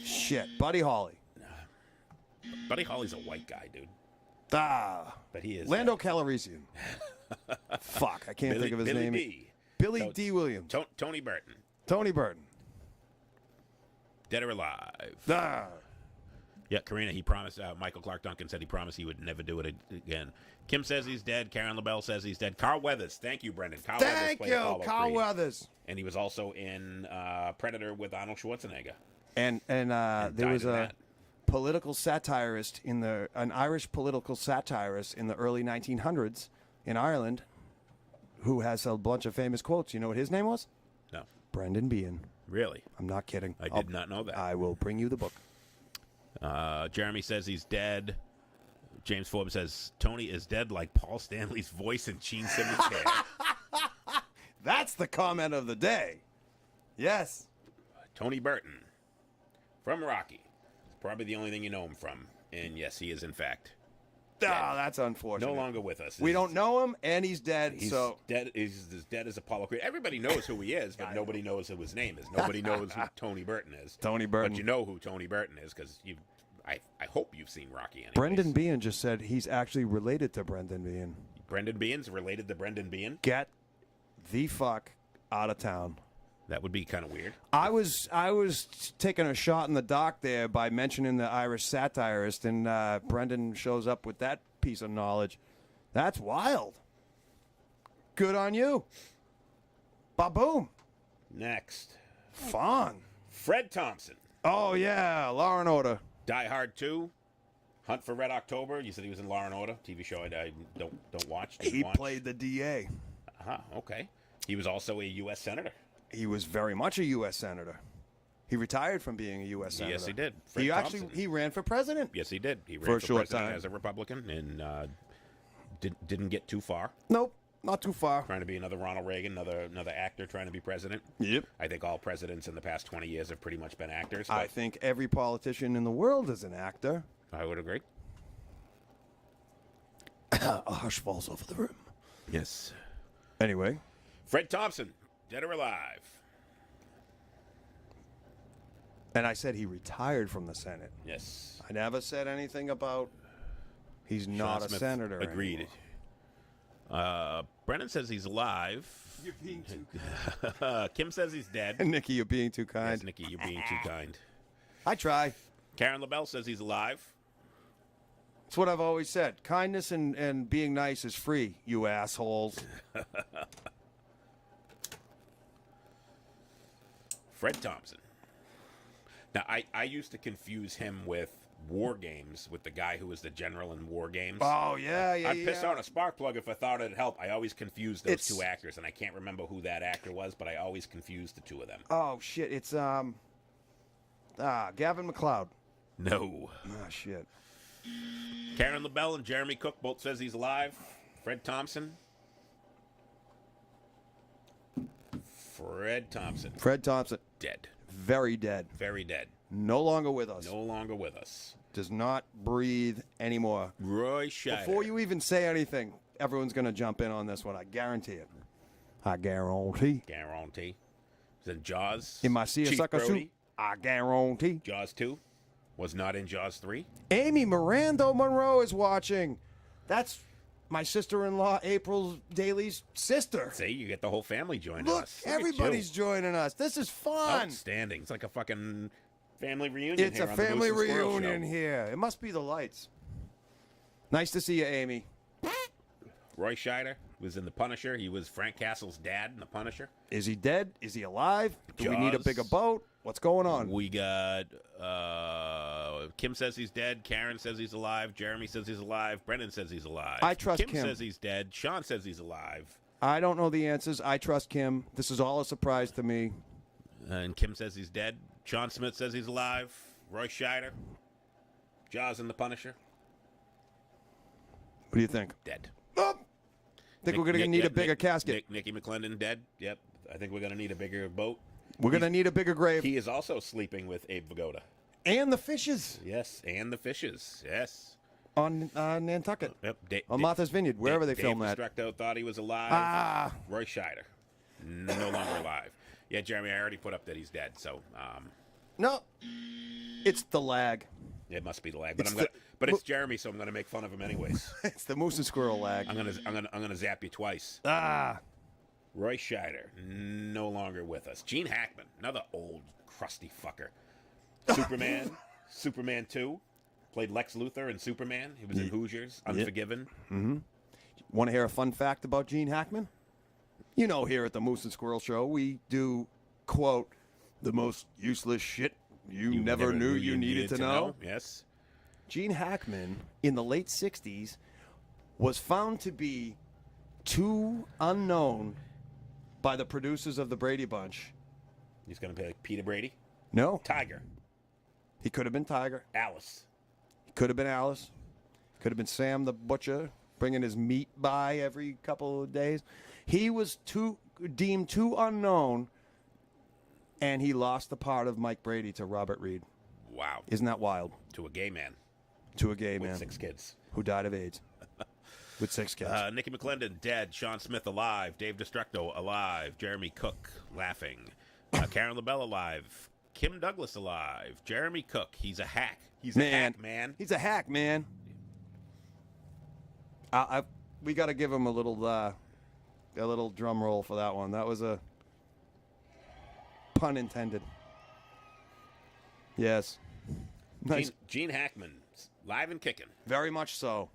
Shit. Buddy Holly. Buddy Holly's a white guy, dude. Ah. But he is. Lando Calrissian. Fuck, I can't think of his name. D. Billy D. Williams. Tony Burton. Tony Burton. Dead or alive. Ah. Yeah, Karina, he promised, Michael Clark Duncan said he promised he would never do it again. Kim says he's dead. Karen LaBelle says he's dead. Carl Weathers. Thank you, Brendan. Thank you, Carl Weathers. And he was also in Predator with Arnold Schwarzenegger. And there was a political satirist an Irish political satirist in the early 1900s in Ireland who has a bunch of famous quotes. You know what his name was? No. Brendan Behan. Really? I'm not kidding. I did not know that. I will bring you the book. Jeremy says he's dead. James Forbes says Tony is dead like Paul Stanley's voice and Gene Simmons' hair. That's the comment of the day. Yes. Tony Burton from Rocky. It's probably the only thing you know him from. And yes, he is in fact dead. Ah, that's unfortunate. No longer with us. We don't know him, and he's dead. He's so dead. He's as dead as Apollo Creed. Everybody knows who he is, but nobody knows who his name is. Nobody knows who Tony Burton is. Tony Burton. But you know who Tony Burton is because you. I hope you've seen Rocky. Anyways. Brendan Behan just said he's actually related to Brendan Behan. Brendan Behan's related to Brendan Behan. Get the fuck out of town. That would be kind of weird. I was taking a shot in the dark there by mentioning the Irish satirist, and Brendan shows up with that piece of knowledge. That's wild. Good on you. Ba-boom. Next. Fun. Fred Thompson. Oh, yeah. Law and Order. Die Hard 2. Hunt for Red October. You said he was in Law and Order, TV show I don't watch. He played the DA. Uh-huh, okay. He was also a U.S. Senator. He was very much a U.S. Senator. He retired from being a U.S. Senator. Yes, he did. He ran for president. Yes, he did. He ran For a for short president time. as a Republican and didn't get too far. Nope, not too far. Trying to be another Ronald Reagan, another actor trying to be president. Yep. I think all presidents in the past 20 years have pretty much been actors. I think every politician in the world is an actor. I would agree. A hush falls over the room. Yes. Anyway. Fred Thompson, dead or alive? And I said he retired from the Senate. Yes. I never said anything about he's not a Smith senator. Agreed. Brennan says he's alive. You're being too kind. Kim says he's dead. Nikki, you're being too kind. Yes, Nikki, you're being too kind. I try. Karen LaBelle says he's alive. It's what I've always said. Kindness and being nice is free, you assholes. Fred Thompson. Now, I used to confuse him with War Games, with the guy who was the general in War Games. Oh, yeah. I'd piss on a spark plug if I thought it'd help. I always confused those two actors, and I can't remember who that actor was, but I always confused the two of them. Oh, shit. It's, Gavin McLeod. No. Ah, shit. Karen LaBelle and Jeremy Cook both says he's alive. Fred Thompson. Fred Thompson. Dead. Very dead. Very dead. No longer with us. No longer with us. Does not breathe anymore. Roy Scheider. Before you even say anything, everyone's going to jump in on this one. I guarantee it. I guarantee. Guarantee. Then Jaws. In my seersucker suit. I guarantee. Jaws 2 was not in Jaws 3. Amy Miranda Monroe is watching. That's my sister-in-law, April Daly's sister. See, you get the whole family joining Look, us. everybody's joining us. This is fun. Outstanding. It's like a fucking family reunion. It's here a on the family Moose and Squirrel reunion Show. here. It must be the lights. Nice to see you, Amy. Roy Scheider was in The Punisher. He was Frank Castle's dad in The Punisher. Is he dead? Is he alive? Do we need a Jaws. bigger boat? What's going on? We got Kim says he's dead. Karen says he's alive. Jeremy says he's alive. Brendan says he's alive. I trust Kim. says he's dead. Sean says he's alive. I don't know the answers. I trust Kim. This is all a surprise to me. And Kim says he's dead. Sean Smith says he's alive. Roy Scheider. Jaws and The Punisher. What do you think? Dead. Think we're going to need a bigger casket. Nicky McClendon dead. Yep. I think we're going to need a bigger boat. We're going to need a bigger grave. He is also sleeping with Abe Vigoda. And the fishes. Yes, and the fishes. Yes. On Nantucket. Yep. On Martha's Vineyard, wherever they Dave film that. Destructo thought he was alive. Ah. Roy Scheider. No longer alive. Yeah, Jeremy, I already put up that he's dead, so No. It's the lag. it must be the lag. It's But it's Jeremy, so I'm gonna make fun of him anyways. It's the Moose and Squirrel lag. I'm gonna zap you twice. Ah. Roy Scheider, no longer with us. Gene Hackman, another old crusty fucker. Superman 2, played Lex Luthor in Superman. He was in Hoosiers, Unforgiven. Mm-hmm. Want to hear a fun fact about Gene Hackman? You know, here at the Moose and Squirrel Show, we do, quote, the most useless shit you never knew you needed to know. Yes. Gene Hackman, in the late 60s, was found to be too unknown by the producers of the Brady Bunch. He's going to be like Peter Brady. No. Tiger. He could have been Tiger. Alice. He could have been Alice. Could have been Sam the Butcher, bringing his meat by every couple of days. He was deemed too unknown, and he lost the part of Mike Brady to Robert Reed. Wow. Isn't that wild? To a gay man. To a gay man. With 6 kids. Who died of AIDS. With 6 kids. Nikki McClendon, dead. Sean Smith, alive. Dave Destructo, alive. Jeremy Cook, laughing. Karen LaBelle, alive. Kim Douglas, alive. Jeremy Cook, he's a hack. He's a hack, man. He's a hack, man. We got to give him a little drum roll for that one. That was a pun intended. Yes. Nice. Gene Hackman, live and kicking. Very much so.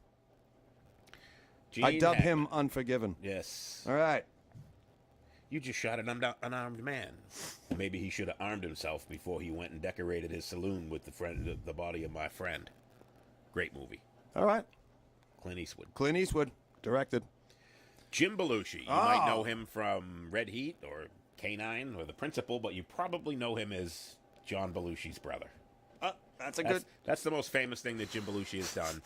Gene I dub Hackman. him Unforgiven. Yes. All right. You just shot an unarmed man. Maybe he should have armed himself before he went and decorated his saloon with the body of my friend. Great movie. All right. Clint Eastwood. Clint Eastwood, directed. Jim Belushi. You might know him from Red Heat or K-9 or The Principal, but you probably know him as John Belushi's brother. That's the most famous thing that Jim Belushi has done,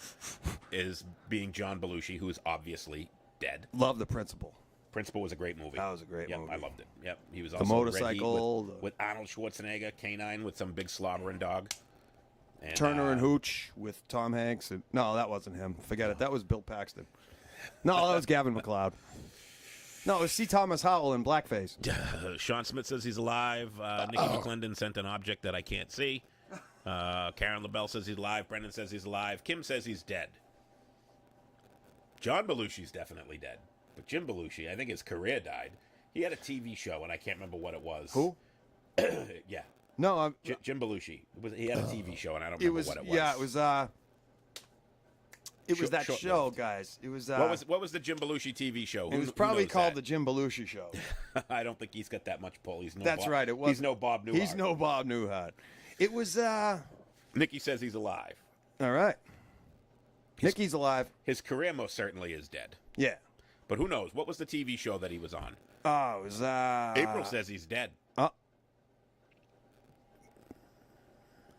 is being John Belushi, who is obviously dead. Love The Principal. Principal was a great movie. That was a great movie. I loved it. Yep, he was also The motorcycle. Red Heat with Arnold Schwarzenegger, K-9 with some big slobbering dog. And, Turner and Hooch with Tom Hanks. No, that wasn't him. Forget it. That was Bill Paxton. No, that was Gavin McLeod. No, it was C. Thomas Howell in blackface. Sean Smith says he's alive. Nikki McClendon sent an object that I can't see. Karen LaBelle says he's alive. Brendan says he's alive. Kim says he's dead. John Belushi's definitely dead. But Jim Belushi, I think his career died. He had a TV show, and I can't remember what it was. Who? Yeah. No, Jim Belushi. He had a TV show, and I don't remember what it was. Yeah, it was. It was that show, guys. It was. What was the Jim Belushi TV show? It was probably called the Jim Belushi Show. I don't think he's got that much pull. That's right. It was. He's no Bob Newhart. He's no Bob Newhart. It was. Nikki says he's alive. All right. Nikki's alive. His career most certainly is dead. Yeah. But who knows? What was the TV show that he was on? Oh, it was. April says he's dead.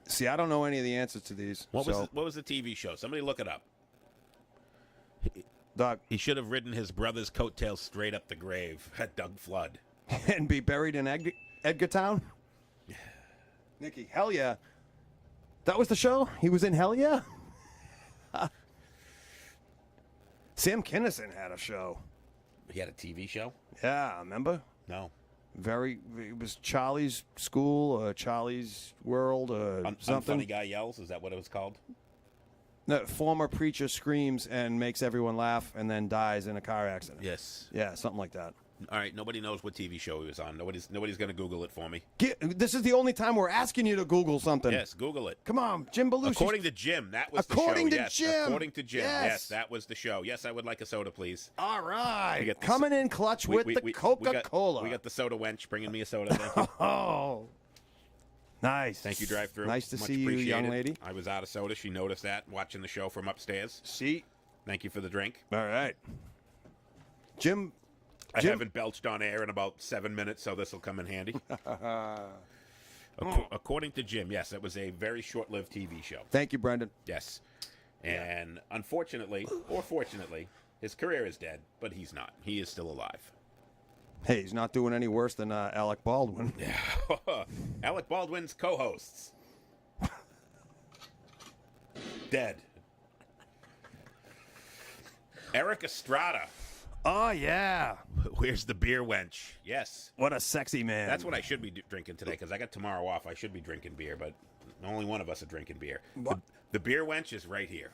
See, I don't know any of the answers to these. What was the TV show? Somebody look it up. Doug. He should have ridden his brother's coattails straight up the grave. Doug Flood. And be buried in Edgartown? Nikki, hell yeah. That was the show? He was in Hell Yeah? Sam Kinison had a show. He had a TV show? Yeah, remember? No. It was Charlie's School or Charlie's World or something. Unfunny Guy Yells, is that what it was called? No, former preacher screams and makes everyone laugh and then dies in a car accident. Yes. Yeah, something like that. All right, nobody knows what TV show he was on. Nobody's going to Google it for me. This is the only time we're asking you to Google something. Yes, Google it. Come on, Jim Belushi. According to Jim, that was the show. According to yes. Jim. According to Jim, Yes. yes, that was the show. Yes, I would like a soda, please. All right. Coming in clutch with the Coca-Cola. We got the soda wench bringing me a soda. Thank you. Oh. Nice. Thank you, drive-thru. Nice to Much see you, young appreciated. lady. I was out of soda. She noticed that watching the show from upstairs. See? Thank you for the drink. All right. Jim. I haven't belched on air in about 7 minutes, so this will come in handy. According to Jim, yes, it was a very short-lived TV show. Thank you, Brendan. Yes. And unfortunately, or fortunately, his career is dead, but he's not. He is still alive. Hey, he's not doing any worse than Alec Baldwin. Alec Baldwin's co-hosts. Dead. Eric Estrada. Oh, yeah. Where's the beer wench? Yes. What a sexy man. That's what I should be drinking today, because I got tomorrow off. I should be drinking beer, but only one of us are drinking beer. The beer wench is right here.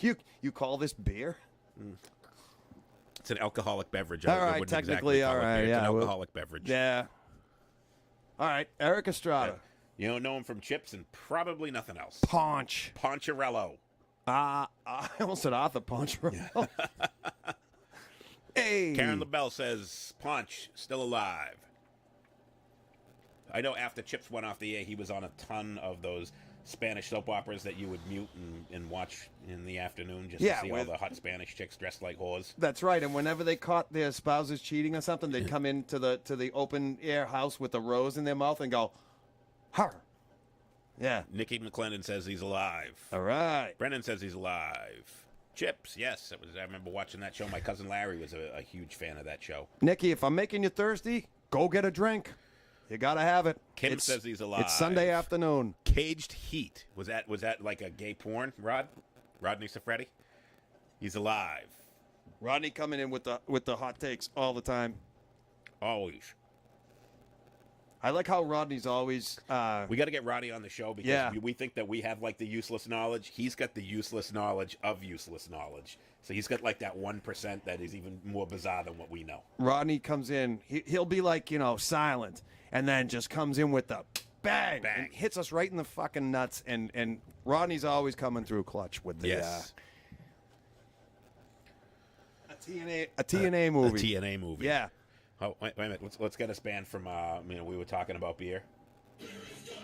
You call this beer? It's an alcoholic beverage. All right, technically, all right. It's Yeah, an alcoholic beverage. Yeah. All right, Eric Estrada. You don't know him from chips and probably nothing else. Ponch. Poncherello. I almost said Arthur Poncherello. Hey. Karen LaBelle says, Ponch, still alive. I know after Chips went off the air, he was on a ton of those Spanish soap operas that you would mute and watch in the afternoon just to see all the hot Spanish chicks dressed like whores. That's right. And whenever they caught their spouses cheating or something, they'd come into the open air house with a rose in their mouth and go, "Har, Yeah. Nikki McClendon says he's alive. All right. Brennan says he's alive. Chips, yes. I remember watching that show. My cousin Larry was a huge fan of that show. Nikki, if I'm making you thirsty, go get a drink. You gotta have it. Kim says he's alive. It's Sunday afternoon. Caged Heat. Was that like a gay porn, Rod? Rodney Safredi? He's alive. Rodney coming in with the hot takes all the time. Always. I like how Rodney's always. We got to get Rodney on the show because we think that we have like the useless knowledge. He's got the useless knowledge of useless knowledge. So he's got like that 1% that is even more bizarre than what we know. Rodney comes in. He'll be like, silent, and then just comes in with the bang. And hits us right in the fucking nuts. And Rodney's always coming through clutch with the. Yes. A TNA movie. A TNA movie. Yeah. Oh, wait a minute. Let's get us banned from, we were talking about beer.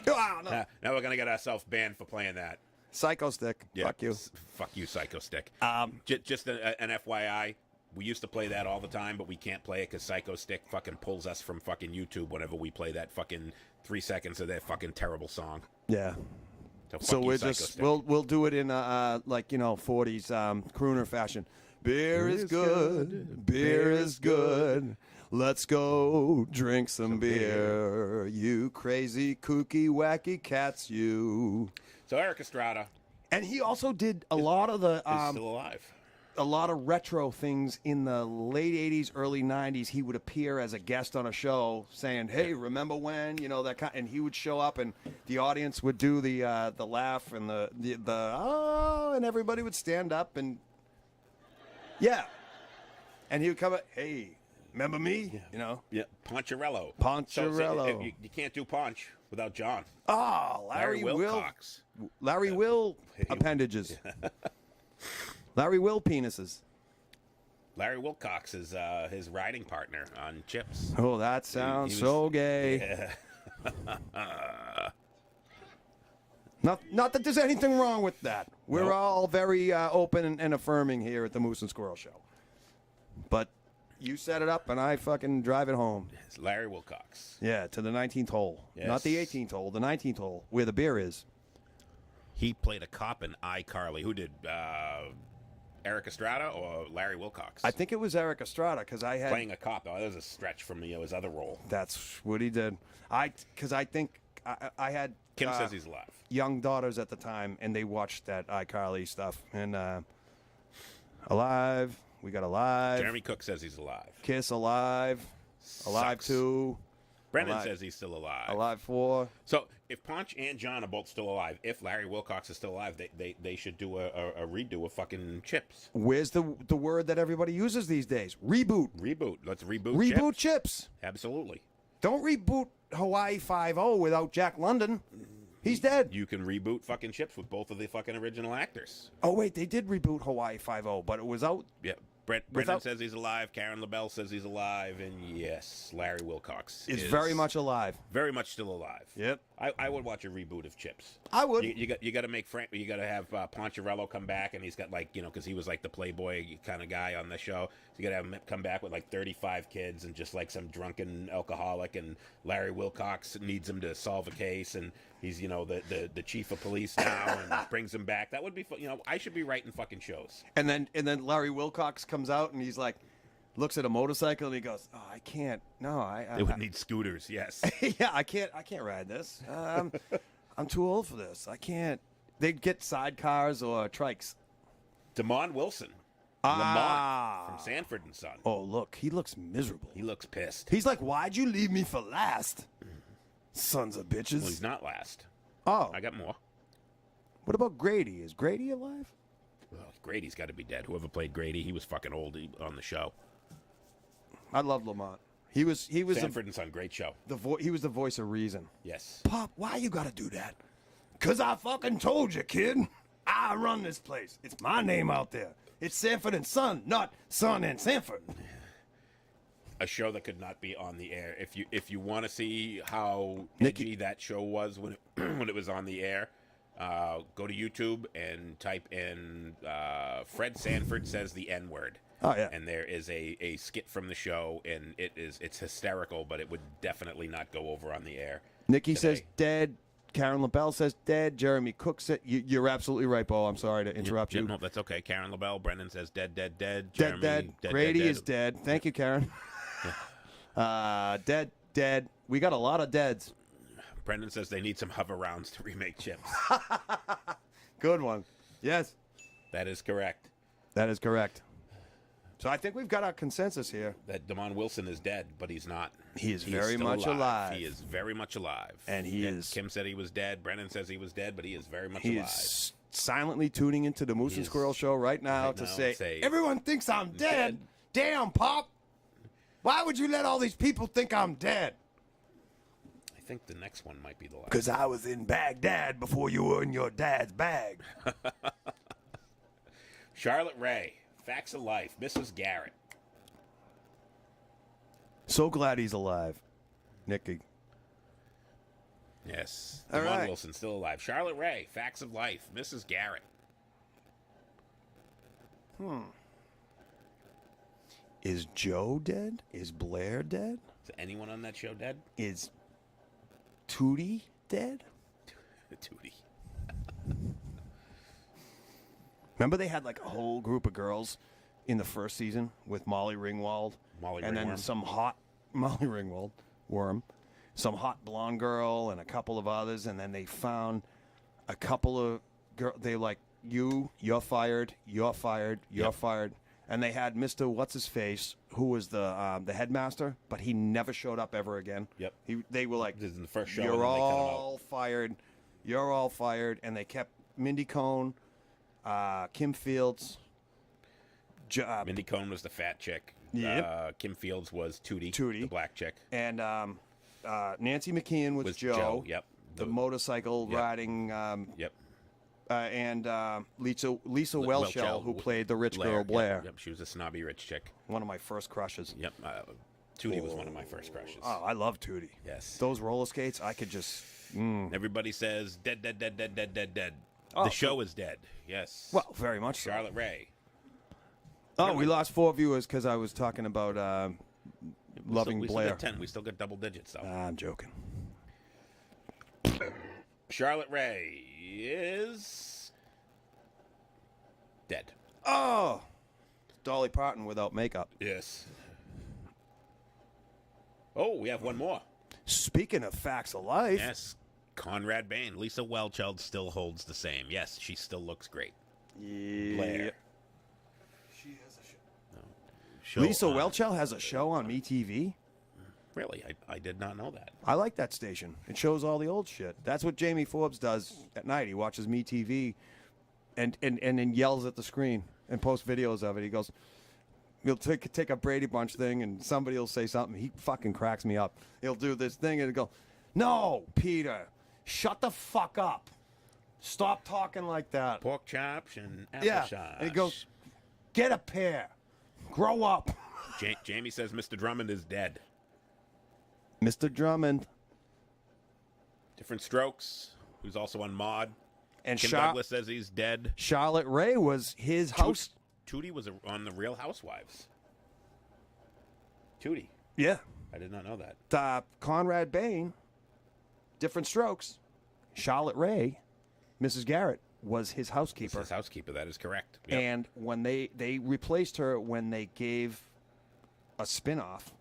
Oh, no. Now we're going to get ourselves banned for playing that. Psycho Stick. Yeah, Fuck you. Fuck you, Psycho Stick. Just an FYI, we used to play that all the time, but we can't play it because Psycho Stick fucking pulls us from fucking YouTube whenever we play that fucking 3 seconds of their fucking terrible song. Yeah. So we're just, we'll do it in, 40s crooner fashion. Beer is good. Beer is good. Let's go drink some beer. You crazy, kooky, wacky cats, you. So Eric Estrada. And he also did a lot of the... is still alive. A lot of retro things in the late 80s, early 90s. He would appear as a guest on a show saying, hey, remember when? That kind. And he would show up and the audience would do the laugh and the oh, and everybody would stand up and... Yeah. And he would come up, hey... Remember me? Yeah. Poncharello. Poncharello. So, you can't do Ponch without John. Oh, Larry Wilcox. Larry Will appendages. Larry Will penises. Larry Wilcox is his riding partner on Chips. Oh, that sounds so gay. Yeah. Not that there's anything wrong with that. We're all very open and affirming here at the Moose and Squirrel Show. But you set it up, and I fucking drive it home. It's Larry Wilcox. Yeah, to the 19th hole. Yes. Not the 18th hole, the 19th hole, where the beer is. He played a cop in iCarly. Who did? Eric Estrada or Larry Wilcox? I think it was Eric Estrada, because I had... Playing a cop. Oh, that was a stretch from his other role. That's what he did. Because I think I had... Kim says he's alive. Young daughters at the time, and they watched that iCarly stuff. And Alive... We got Alive. Jeremy Cook says he's alive. Kiss Alive. Alive Sucks. 2. Brendan says he's still alive. Alive 4. So if Ponch and John are both still alive, if Larry Wilcox is still alive, they should do a redo of fucking Chips. Where's the word that everybody uses these days? Reboot. Reboot. Let's reboot Reboot Chips. Chips. Absolutely. Don't reboot Hawaii 5-0 without Jack London. He's dead. You can reboot fucking Chips with both of the fucking original actors. Oh, wait, they did reboot Hawaii 5-0, but it was out... Yeah. Brendan says he's alive. Karen LaBelle says he's alive. And yes, Larry Wilcox is very much alive. Very much still alive. Yep. I would watch a reboot of Chips. I would. You got to make you got to have Poncharello come back, and he's got because he was like the Playboy kind of guy on the show. So you got to have him come back with like 35 kids and just like some drunken alcoholic, and Larry Wilcox needs him to solve a case, and he's the chief of police now, and brings him back. That would be I should be writing fucking shows. And then Larry Wilcox comes out and he's like, looks at a motorcycle and he goes, "Oh, I can't. No, They would need scooters. Yes. Yeah, I can't ride this. I'm too old for this. I can't." They'd get sidecars or trikes. Damon Wilson. Lamont from Sanford and Son. Oh, look, he looks miserable. He looks pissed. He's like, "Why'd you leave me for last? Sons of bitches." Well, he's not last. Oh. I got more. What about Grady? Is Grady alive? Well, Grady's got to be dead. Whoever played Grady, he was fucking old on the show. I love Lamont. He was Sanford and Son, great show. He was the voice of reason. Yes. Pop, why you gotta do that? 'Cause I fucking told you, kid. I run this place. It's my name out there. It's Sanford and Son, not Son and Sanford. A show that could not be on the air. If you want to see how edgy that show was when it was on the air, go to YouTube and type in Fred Sanford says the N-word. Oh yeah. And there is a skit from the show, and it's hysterical, but it would definitely not go over on the air. Nikki today. says dead. Karen LaBelle says dead. Jeremy Cook said, you're absolutely right, Bo. I'm sorry to interrupt you. No, that's okay. Karen LaBelle. Brendan says dead. Dead, Jeremy, dead. dead. Grady dead. is dead. Thank you, Karen. Dead. We got a lot of deads. Brendan says they need some hover rounds to remake Chips. Good one. Yes. That is correct. That is correct. So I think we've got our consensus here. That Damon Wilson is dead, but he's not. He is He's very still much alive. He is very much alive. And he is... Kim said he was dead. Brendan says he was dead, but he is very much He alive. is silently tuning into the Moose He and is Squirrel show right now to say, everyone thinks I'm dead. Damn, Pop. Why would you let all these people think I'm dead? I think the next one might be the last. Because I was in Baghdad before you were in your dad's bag. Charlotte Ray, Facts of Life, Mrs. Garrett. So glad he's alive, Nicky. Yes. All Damon right. Wilson still alive. Charlotte Ray, Facts of Life, Mrs. Garrett. Is Joe dead? Is Blair dead? Is anyone on that show dead? Is Tootie dead? Tootie. Remember they had like a whole group of girls in the first season with Molly Ringwald? Molly and Ringworm. then some hot Molly Ringwald worm, some hot blonde girl, and a couple of others. And then they found a couple of girls. They like, you're fired, you're fired, you're fired. And they had Mr. What's His Face, who was the headmaster, but he never showed up ever again. Yep. They were like, This is the first show. you're and then they cut him out. all fired, you're all fired, and they kept Mindy Cohn, Kim Fields. Mindy Cohn was the fat chick. Yep. Kim Fields was Tootie, Tootie. the black chick. And Nancy McKeon was Joe. Yep. The motorcycle riding. Yep. And Lisa Welchel, who played the rich girl Blair. Yep. She was a snobby rich chick. One of my first crushes. Yep. Tootie was one of my first crushes. Oh, I love Tootie. Yes. Those roller skates, I could just. Everybody says dead. Oh, The show is dead. Yes. Well, very much so. Charlotte Ray. Oh, we lost 4 viewers because I was talking about loving we Blair. Still got 10. We still got double digits though. I'm joking. Charlotte Ray is dead. Oh, Dolly Parton without makeup. Yes. Oh, we have one more. Speaking of facts of life, Yes. Conrad Bain. Lisa Welcheld still holds the same. Yes, she still looks great. yeah. Blair. She has a Show Lisa on- Welchel has a show on MeTV. Really? I did not know that. I like that station. It shows all the old shit. That's what Jamie Forbes does at night. He watches MeTV and then yells at the screen and posts videos of it. He goes, he'll take a Brady Bunch thing and somebody will say something. He fucking cracks me up. He'll do this thing and he'll go, no, Peter, shut the fuck up. Stop talking like that. Pork chops and Yeah. applesauce. And he goes, get a pair. Grow up. Jamie says Mr. Drummond is dead. Mr. Drummond. Different Strokes, who's also on Maude. And Kim Douglas says he's dead. Charlotte Ray was his house. Tootie was on The Real Housewives. Tootie. Yeah. I did not know that. Conrad Bain, Different Strokes, Charlotte Ray, Mrs. Garrett was his housekeeper. His housekeeper, that is correct. Yep. And when they replaced her when they gave a spin-off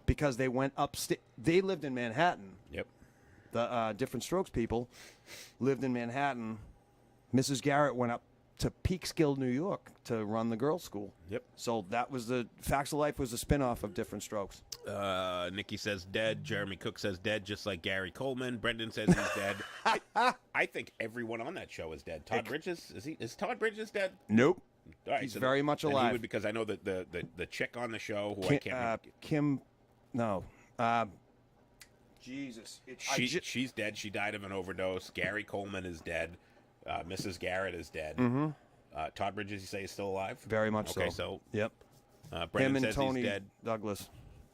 because they went upstate. They lived in Manhattan. Yep. The Different Strokes people lived in Manhattan. Mrs. Garrett went up to Peekskill, New York to run the girls' school. Yep. So that was the Facts of Life was a spin-off of Different Strokes. Nikki says dead. Jeremy Cook says dead, just like Gary Coleman. Brendan says he's dead. I think everyone on that show is dead. Todd Bridges, is Todd Bridges dead? Nope. All right, He's so very much then alive. He would, because I know that the chick on the show who I can't. Jesus. She's dead. She died of an overdose. Gary Coleman is dead. Mrs. Garrett is dead. Todd Bridges, you say, is still alive? Very much so. Okay, so Yep. Brendan Him and says Tony he's dead. Douglas.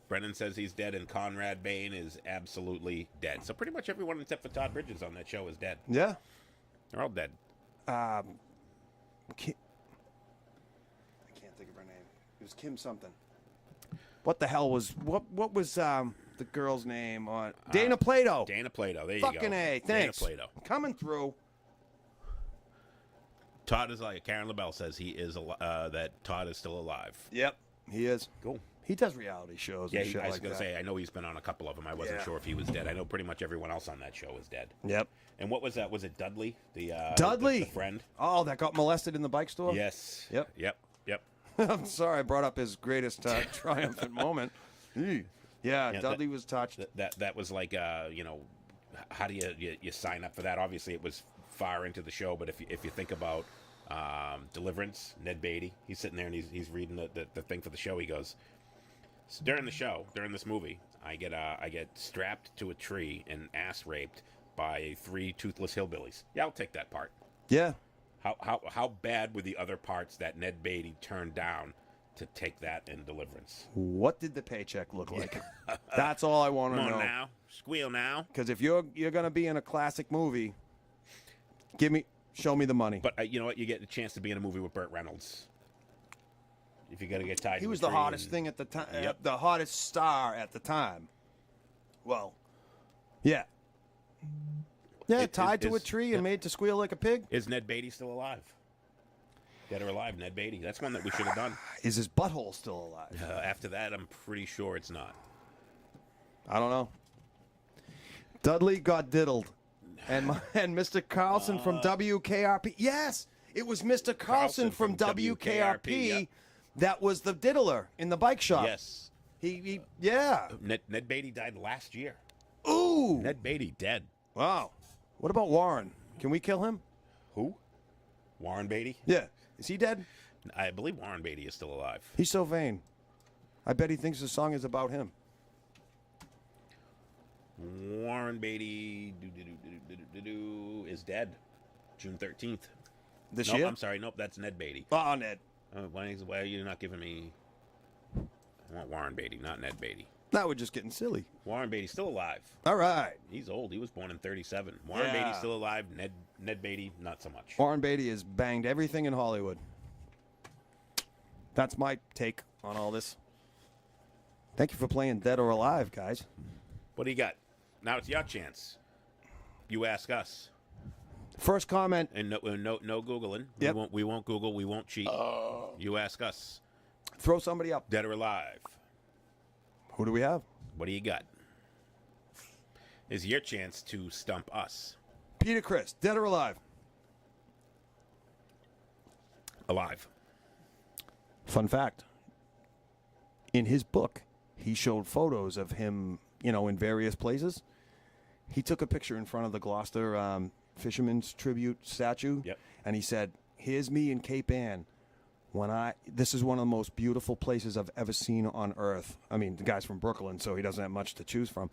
Brendan says he's dead, and Conrad Bain is absolutely dead. So pretty much everyone except for Todd Bridges on that show is dead. Yeah. They're all dead. I can't think of her name. It was Kim something. What the hell was what was the girl's name on Dana Plato. Dana Plato. There you go. Fucking A. Dana Thanks. Plato. Coming through. Todd is like Karen LaBelle says he is that Todd is still alive. Yep, he is. Cool. He does reality shows Yeah, and shit I was like gonna that. say I know he's been on a couple of them. I wasn't sure if he was dead. I know pretty much everyone else on that show is dead. Yep. And what was that? Was it Dudley? Dudley, the friend. Oh, that got molested in the bike store. Yes. Yep. Yep. I'm sorry, I brought up his greatest triumphant moment. Yeah, Dudley was touched. That was like how do you sign up for that? Obviously, it was far into the show, but if you think about Deliverance, Ned Beatty, he's sitting there and he's reading the thing for the show. He goes, so during the show, during this movie, I get strapped to a tree and ass raped by 3 toothless hillbillies. Yeah, I'll take that part. Yeah. How bad were the other parts that Ned Beatty turned down to take that in Deliverance? What did the paycheck look like? That's all I want to know. Come on now, squeal now. Because if you're gonna be in a classic movie, show me the money. But you know what? You get a chance to be in a movie with Burt Reynolds. If you're gonna get tied, He to was a the tree hottest thing at the time. Yep. The hottest star at the time. Well, yeah. Yeah, tied to a tree and made to squeal like a pig. Is Ned Beatty still alive? Dead or alive, Ned Beatty. That's one that we should have done. Is his butthole still alive? After that, I'm pretty sure it's not. I don't know. Dudley got diddled. And Mr. Carlson from WKRP. Yes, it was Mr. Carlson from WKRP. Yep. That was the diddler in the bike shop. Yes. Yeah. Ned Beatty died last year. Ooh. Ned Beatty dead. Wow. What about Warren? Can we kill him? Who? Warren Beatty? Yeah. Is he dead? I believe Warren Beatty is still alive. He's so vain. I bet he thinks the song is about him. Warren Beatty is dead. June 13th. This Nope, year? I'm sorry. Nope, that's Ned Beatty. Oh, Ned. Why are you not giving me... I want Warren Beatty, not Ned Beatty. Now we're just getting silly. Warren Beatty's still alive. All right. He's old. He was born in 37. Warren Beatty's still alive. Ned Beatty, not so much. Warren Beatty has banged everything in Hollywood. That's my take on all this. Thank you for playing Dead or Alive, guys. What do you got? Now it's your chance. You ask us. First comment. And no Googling. Yep. We won't Google. We won't cheat. You ask us. Throw somebody up. Dead or alive. Who do we have? What do you got? Is your chance to stump us. Peter Chris, dead or alive? Alive. Fun fact. In his book, he showed photos of him, in various places. He took a picture in front of the Gloucester Fisherman's Tribute statue. Yep. And he said, here's me in Cape Ann. This is one of the most beautiful places I've ever seen on earth. I mean, the guy's from Brooklyn, so he doesn't have much to choose from.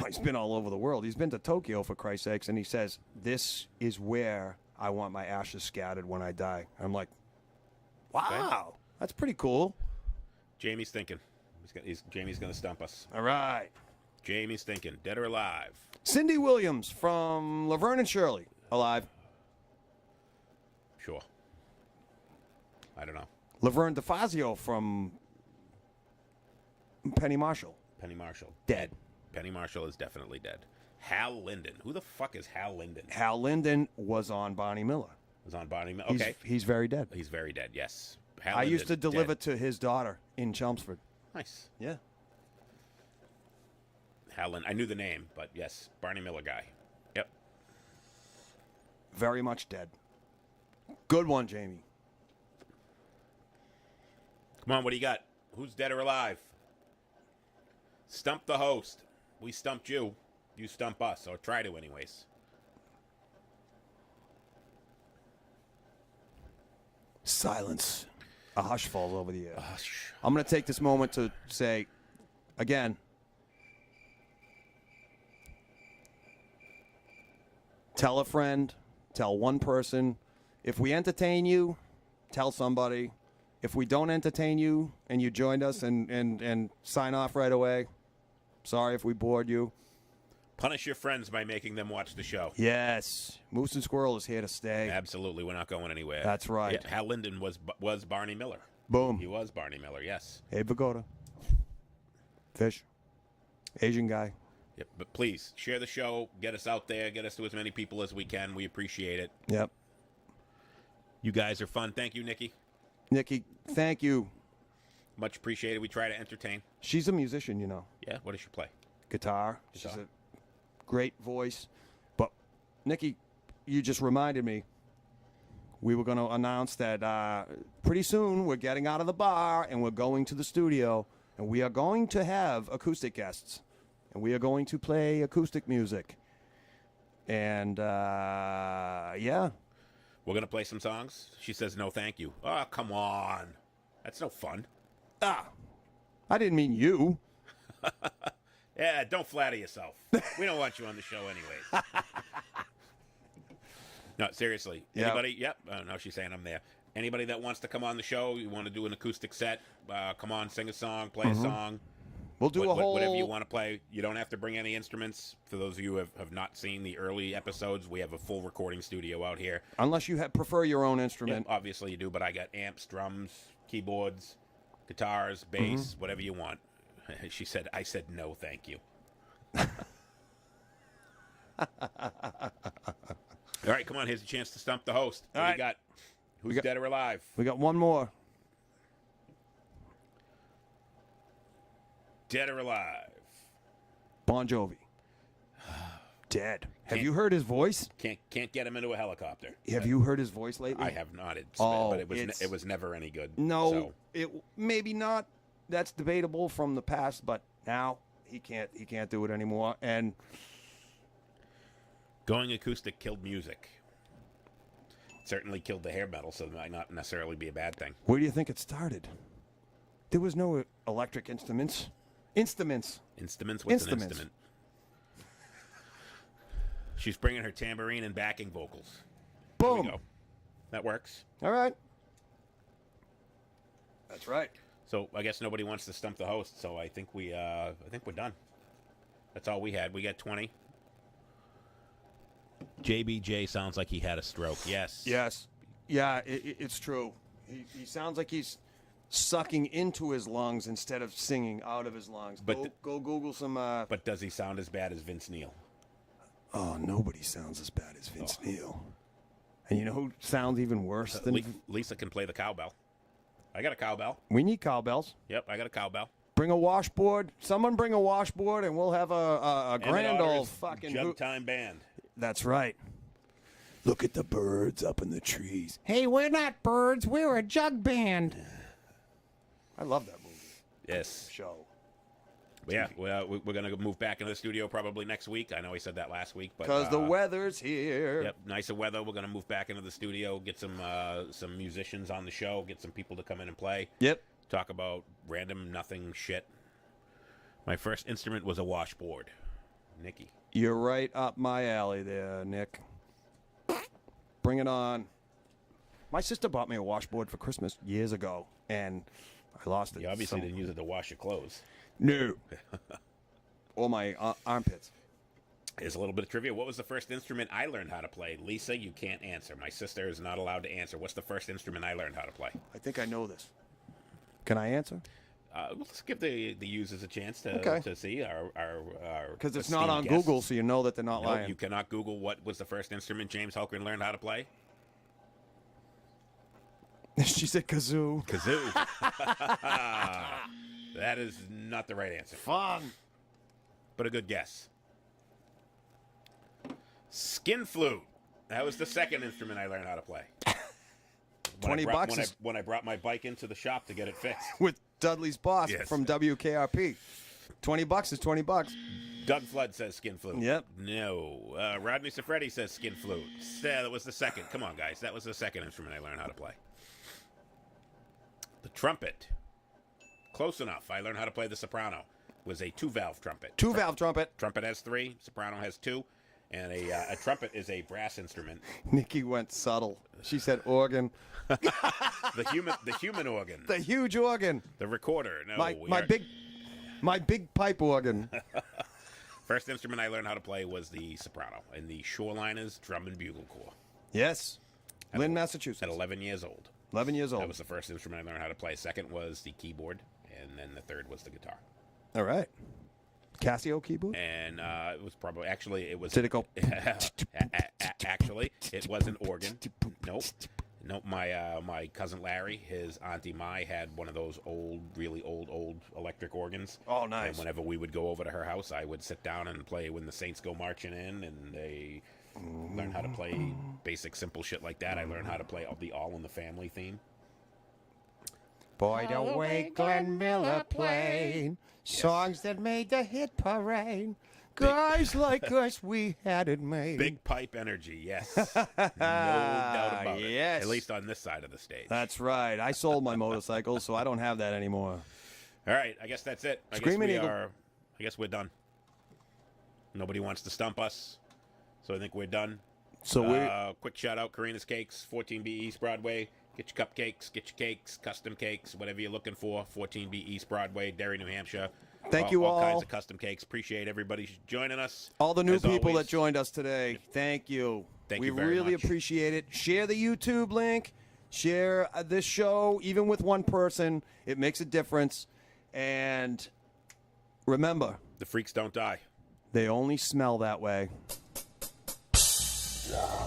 He's been all over the world. He's been to Tokyo, for Christ's sakes, and he says, this is where I want my ashes scattered when I die. I'm like, wow, that's pretty cool. Jamie's thinking. Jamie's going to stump us. All right. Jamie's thinking. Dead or alive? Cindy Williams from Laverne and Shirley. Alive. Sure. I don't know. Laverne DeFazio from Penny Marshall. Penny Marshall. Dead. Penny Marshall is definitely dead. Hal Linden. Who the fuck is Hal Linden? Hal Linden was on Barney Miller. Was on Barney Miller. Okay. He's very dead. He's very dead, yes. Hal I used to Linden's deliver dead. to his daughter in Chelmsford. Nice. Yeah. Hal Linden. I knew the name, but yes, Barney Miller guy. Yep. Very much dead. Good one, Jamie. Come on, what do you got? Who's dead or alive? Stump the host. We stumped you. You stump us, or try to anyways. Silence. A hush falls over the air. Hush. I'm going to take this moment to say, again, tell a friend, tell one person. If we entertain you, tell somebody. If we don't entertain you and you joined us and sign off right away, sorry if we bored you. Punish your friends by making them watch the show. Yes. Moose and Squirrel is here to stay. Absolutely, we're not going anywhere. That's right. Yeah, Hal Linden was Barney Miller. Boom. He was Barney Miller, yes. Hey, Vagoda. Fish. Asian guy. Yep, but please share the show. Get us out there. Get us to as many people as we can. We appreciate it. Yep. You guys are fun. Thank you, Nikki. Nikki, thank you. Much appreciated. We try to entertain. She's a musician, you know. Yeah, what does she play? Guitar. She's a great voice. But, Nikki, you just reminded me. We were going to announce that pretty soon we're getting out of the bar and we're going to the studio. And we are going to have acoustic guests. And we are going to play acoustic music. And, yeah. We're going to play some songs? She says no thank you. Oh, come on. That's no fun. I didn't mean you. Yeah, don't flatter yourself. We don't want you on the show anyways. No, seriously. Yep. Anybody? Yep. No, she's saying I'm there. Anybody that wants to come on the show, you want to do an acoustic set, come on, sing a song, play a song. We'll do a whole... Whatever you want to play. You don't have to bring any instruments. For those of you who have not seen the early episodes, we have a full recording studio out here. Unless you prefer your own instrument. Yeah, obviously you do, but I got amps, drums, keyboards, guitars, bass, whatever you want. She said, I said no, thank you. All right, come on. Here's a chance to stump the host. What do you got? Who's dead or alive? We got one more. Dead or alive? Bon Jovi. Dead. Have you heard his voice? Can't get him into a helicopter. Have you heard his voice lately? I have not. Oh, but it was never any good. No, so. it maybe not. That's debatable from the past, but now he can't do it anymore. And going acoustic killed music. Certainly killed the hair metal, so it might not necessarily be a bad thing. Where do you think it started? There was no electric instruments. Instruments. Instruments? What's an instrument? She's bringing her tambourine and backing vocals. Boom. There we go. That works. All right. That's right. So I guess nobody wants to stump the host, so I think we're done. That's all we had. We got 20. JBJ sounds like he had a stroke. Yes. Yes. Yeah, it's true. He sounds like he's sucking into his lungs instead of singing out of his lungs. But go Google some... But does he sound as bad as Vince Neil? Oh, nobody sounds as bad as Vince Neil. And you know who sounds even worse than... Lisa can play the cowbell. I got a cowbell. We need cowbells. Yep, I got a cowbell. Bring a washboard. Someone bring a washboard, and we'll have a grand old fucking... Jug time band. That's right. Look at the birds up in the trees. Hey, we're not birds. We're a jug band. I love that movie. Yes. Show. Yeah, we're going to move back into the studio probably next week. I know he said that last week. Because the weather's here. Yep, nicer weather. We're going to move back into the studio, get some musicians on the show, get some people to come in and play. Yep. Talk about random nothing shit. My first instrument was a washboard. Nikki. You're right up my alley there, Nick. Bring it on. My sister bought me a washboard for Christmas years ago, and I lost it. You obviously didn't use it to wash your clothes. No. Or my armpits. Here's a little bit of trivia. What was the first instrument I learned how to play? Lisa, you can't answer. My sister is not allowed to answer. What's the first instrument I learned how to play? I think I know this. Can I answer? Let's give the users a chance to see our because it's not on guests. Google, so you know that they're not lying. You cannot Google what was the first instrument James Hulkren learned how to play. She said kazoo. Kazoo. That is not the right answer. Fun. But a good guess. Skin flute. That was the second instrument I learned how to play. $20 when I brought my bike into the shop to get it fixed. With Dudley's boss from WKRP. $20 is $20. Doug Flood says skin flute. Yep. No. Rodney Safredi says skin flute. That was the second. Come on, guys. That was the second instrument I learned how to play. The trumpet. Close enough. I learned how to play the soprano. It was a two-valve trumpet. Two-valve trumpet. Trumpet has 3. Soprano has 2. And a trumpet is a brass instrument. Nikki went subtle. She said organ. The human organ. The huge organ. The recorder. No, my big pipe organ. First instrument I learned how to play was the soprano in the Shoreliners Drum and Bugle Corps. Yes. Lynn, Massachusetts. At 11 years old. 11 years old. That was the first instrument I learned how to play. Second was the keyboard, and then the third was the guitar. All right. Casio keyboard? And it was probably it was. Did it go? Actually, it was an organ. Nope. My cousin Larry, his auntie Mai had one of those really old electric organs. Oh, nice. And whenever we would go over to her house, I would sit down and play When the Saints Go Marching In, and they learn how to play basic simple shit like that. I learned how to play the All in the Family theme. Boy, the way Glenn Miller played songs that made the hit parade. Guys like us, we had it made. Big pipe energy, yes. No doubt about it. Yes. At least on this side of the stage. That's right. I sold my motorcycle, so I don't have that anymore. All right, I guess that's it. Screaming Eagle. I guess we're done. Nobody wants to stump us, so I think we're done. So quick shout out, Karina's Cakes, 14B East Broadway. Get your cupcakes, get your cakes, custom cakes, whatever you're looking for. 14B East Broadway, Derry, New Hampshire. Thank you all. All kinds of custom cakes. Appreciate everybody joining us. All the new As people always. that joined us today, thank you. Thank we you very really much. appreciate it. Share the YouTube link. Share this show, even with one person. It makes a difference. And remember, The freaks don't die. they only smell that way. Yeah.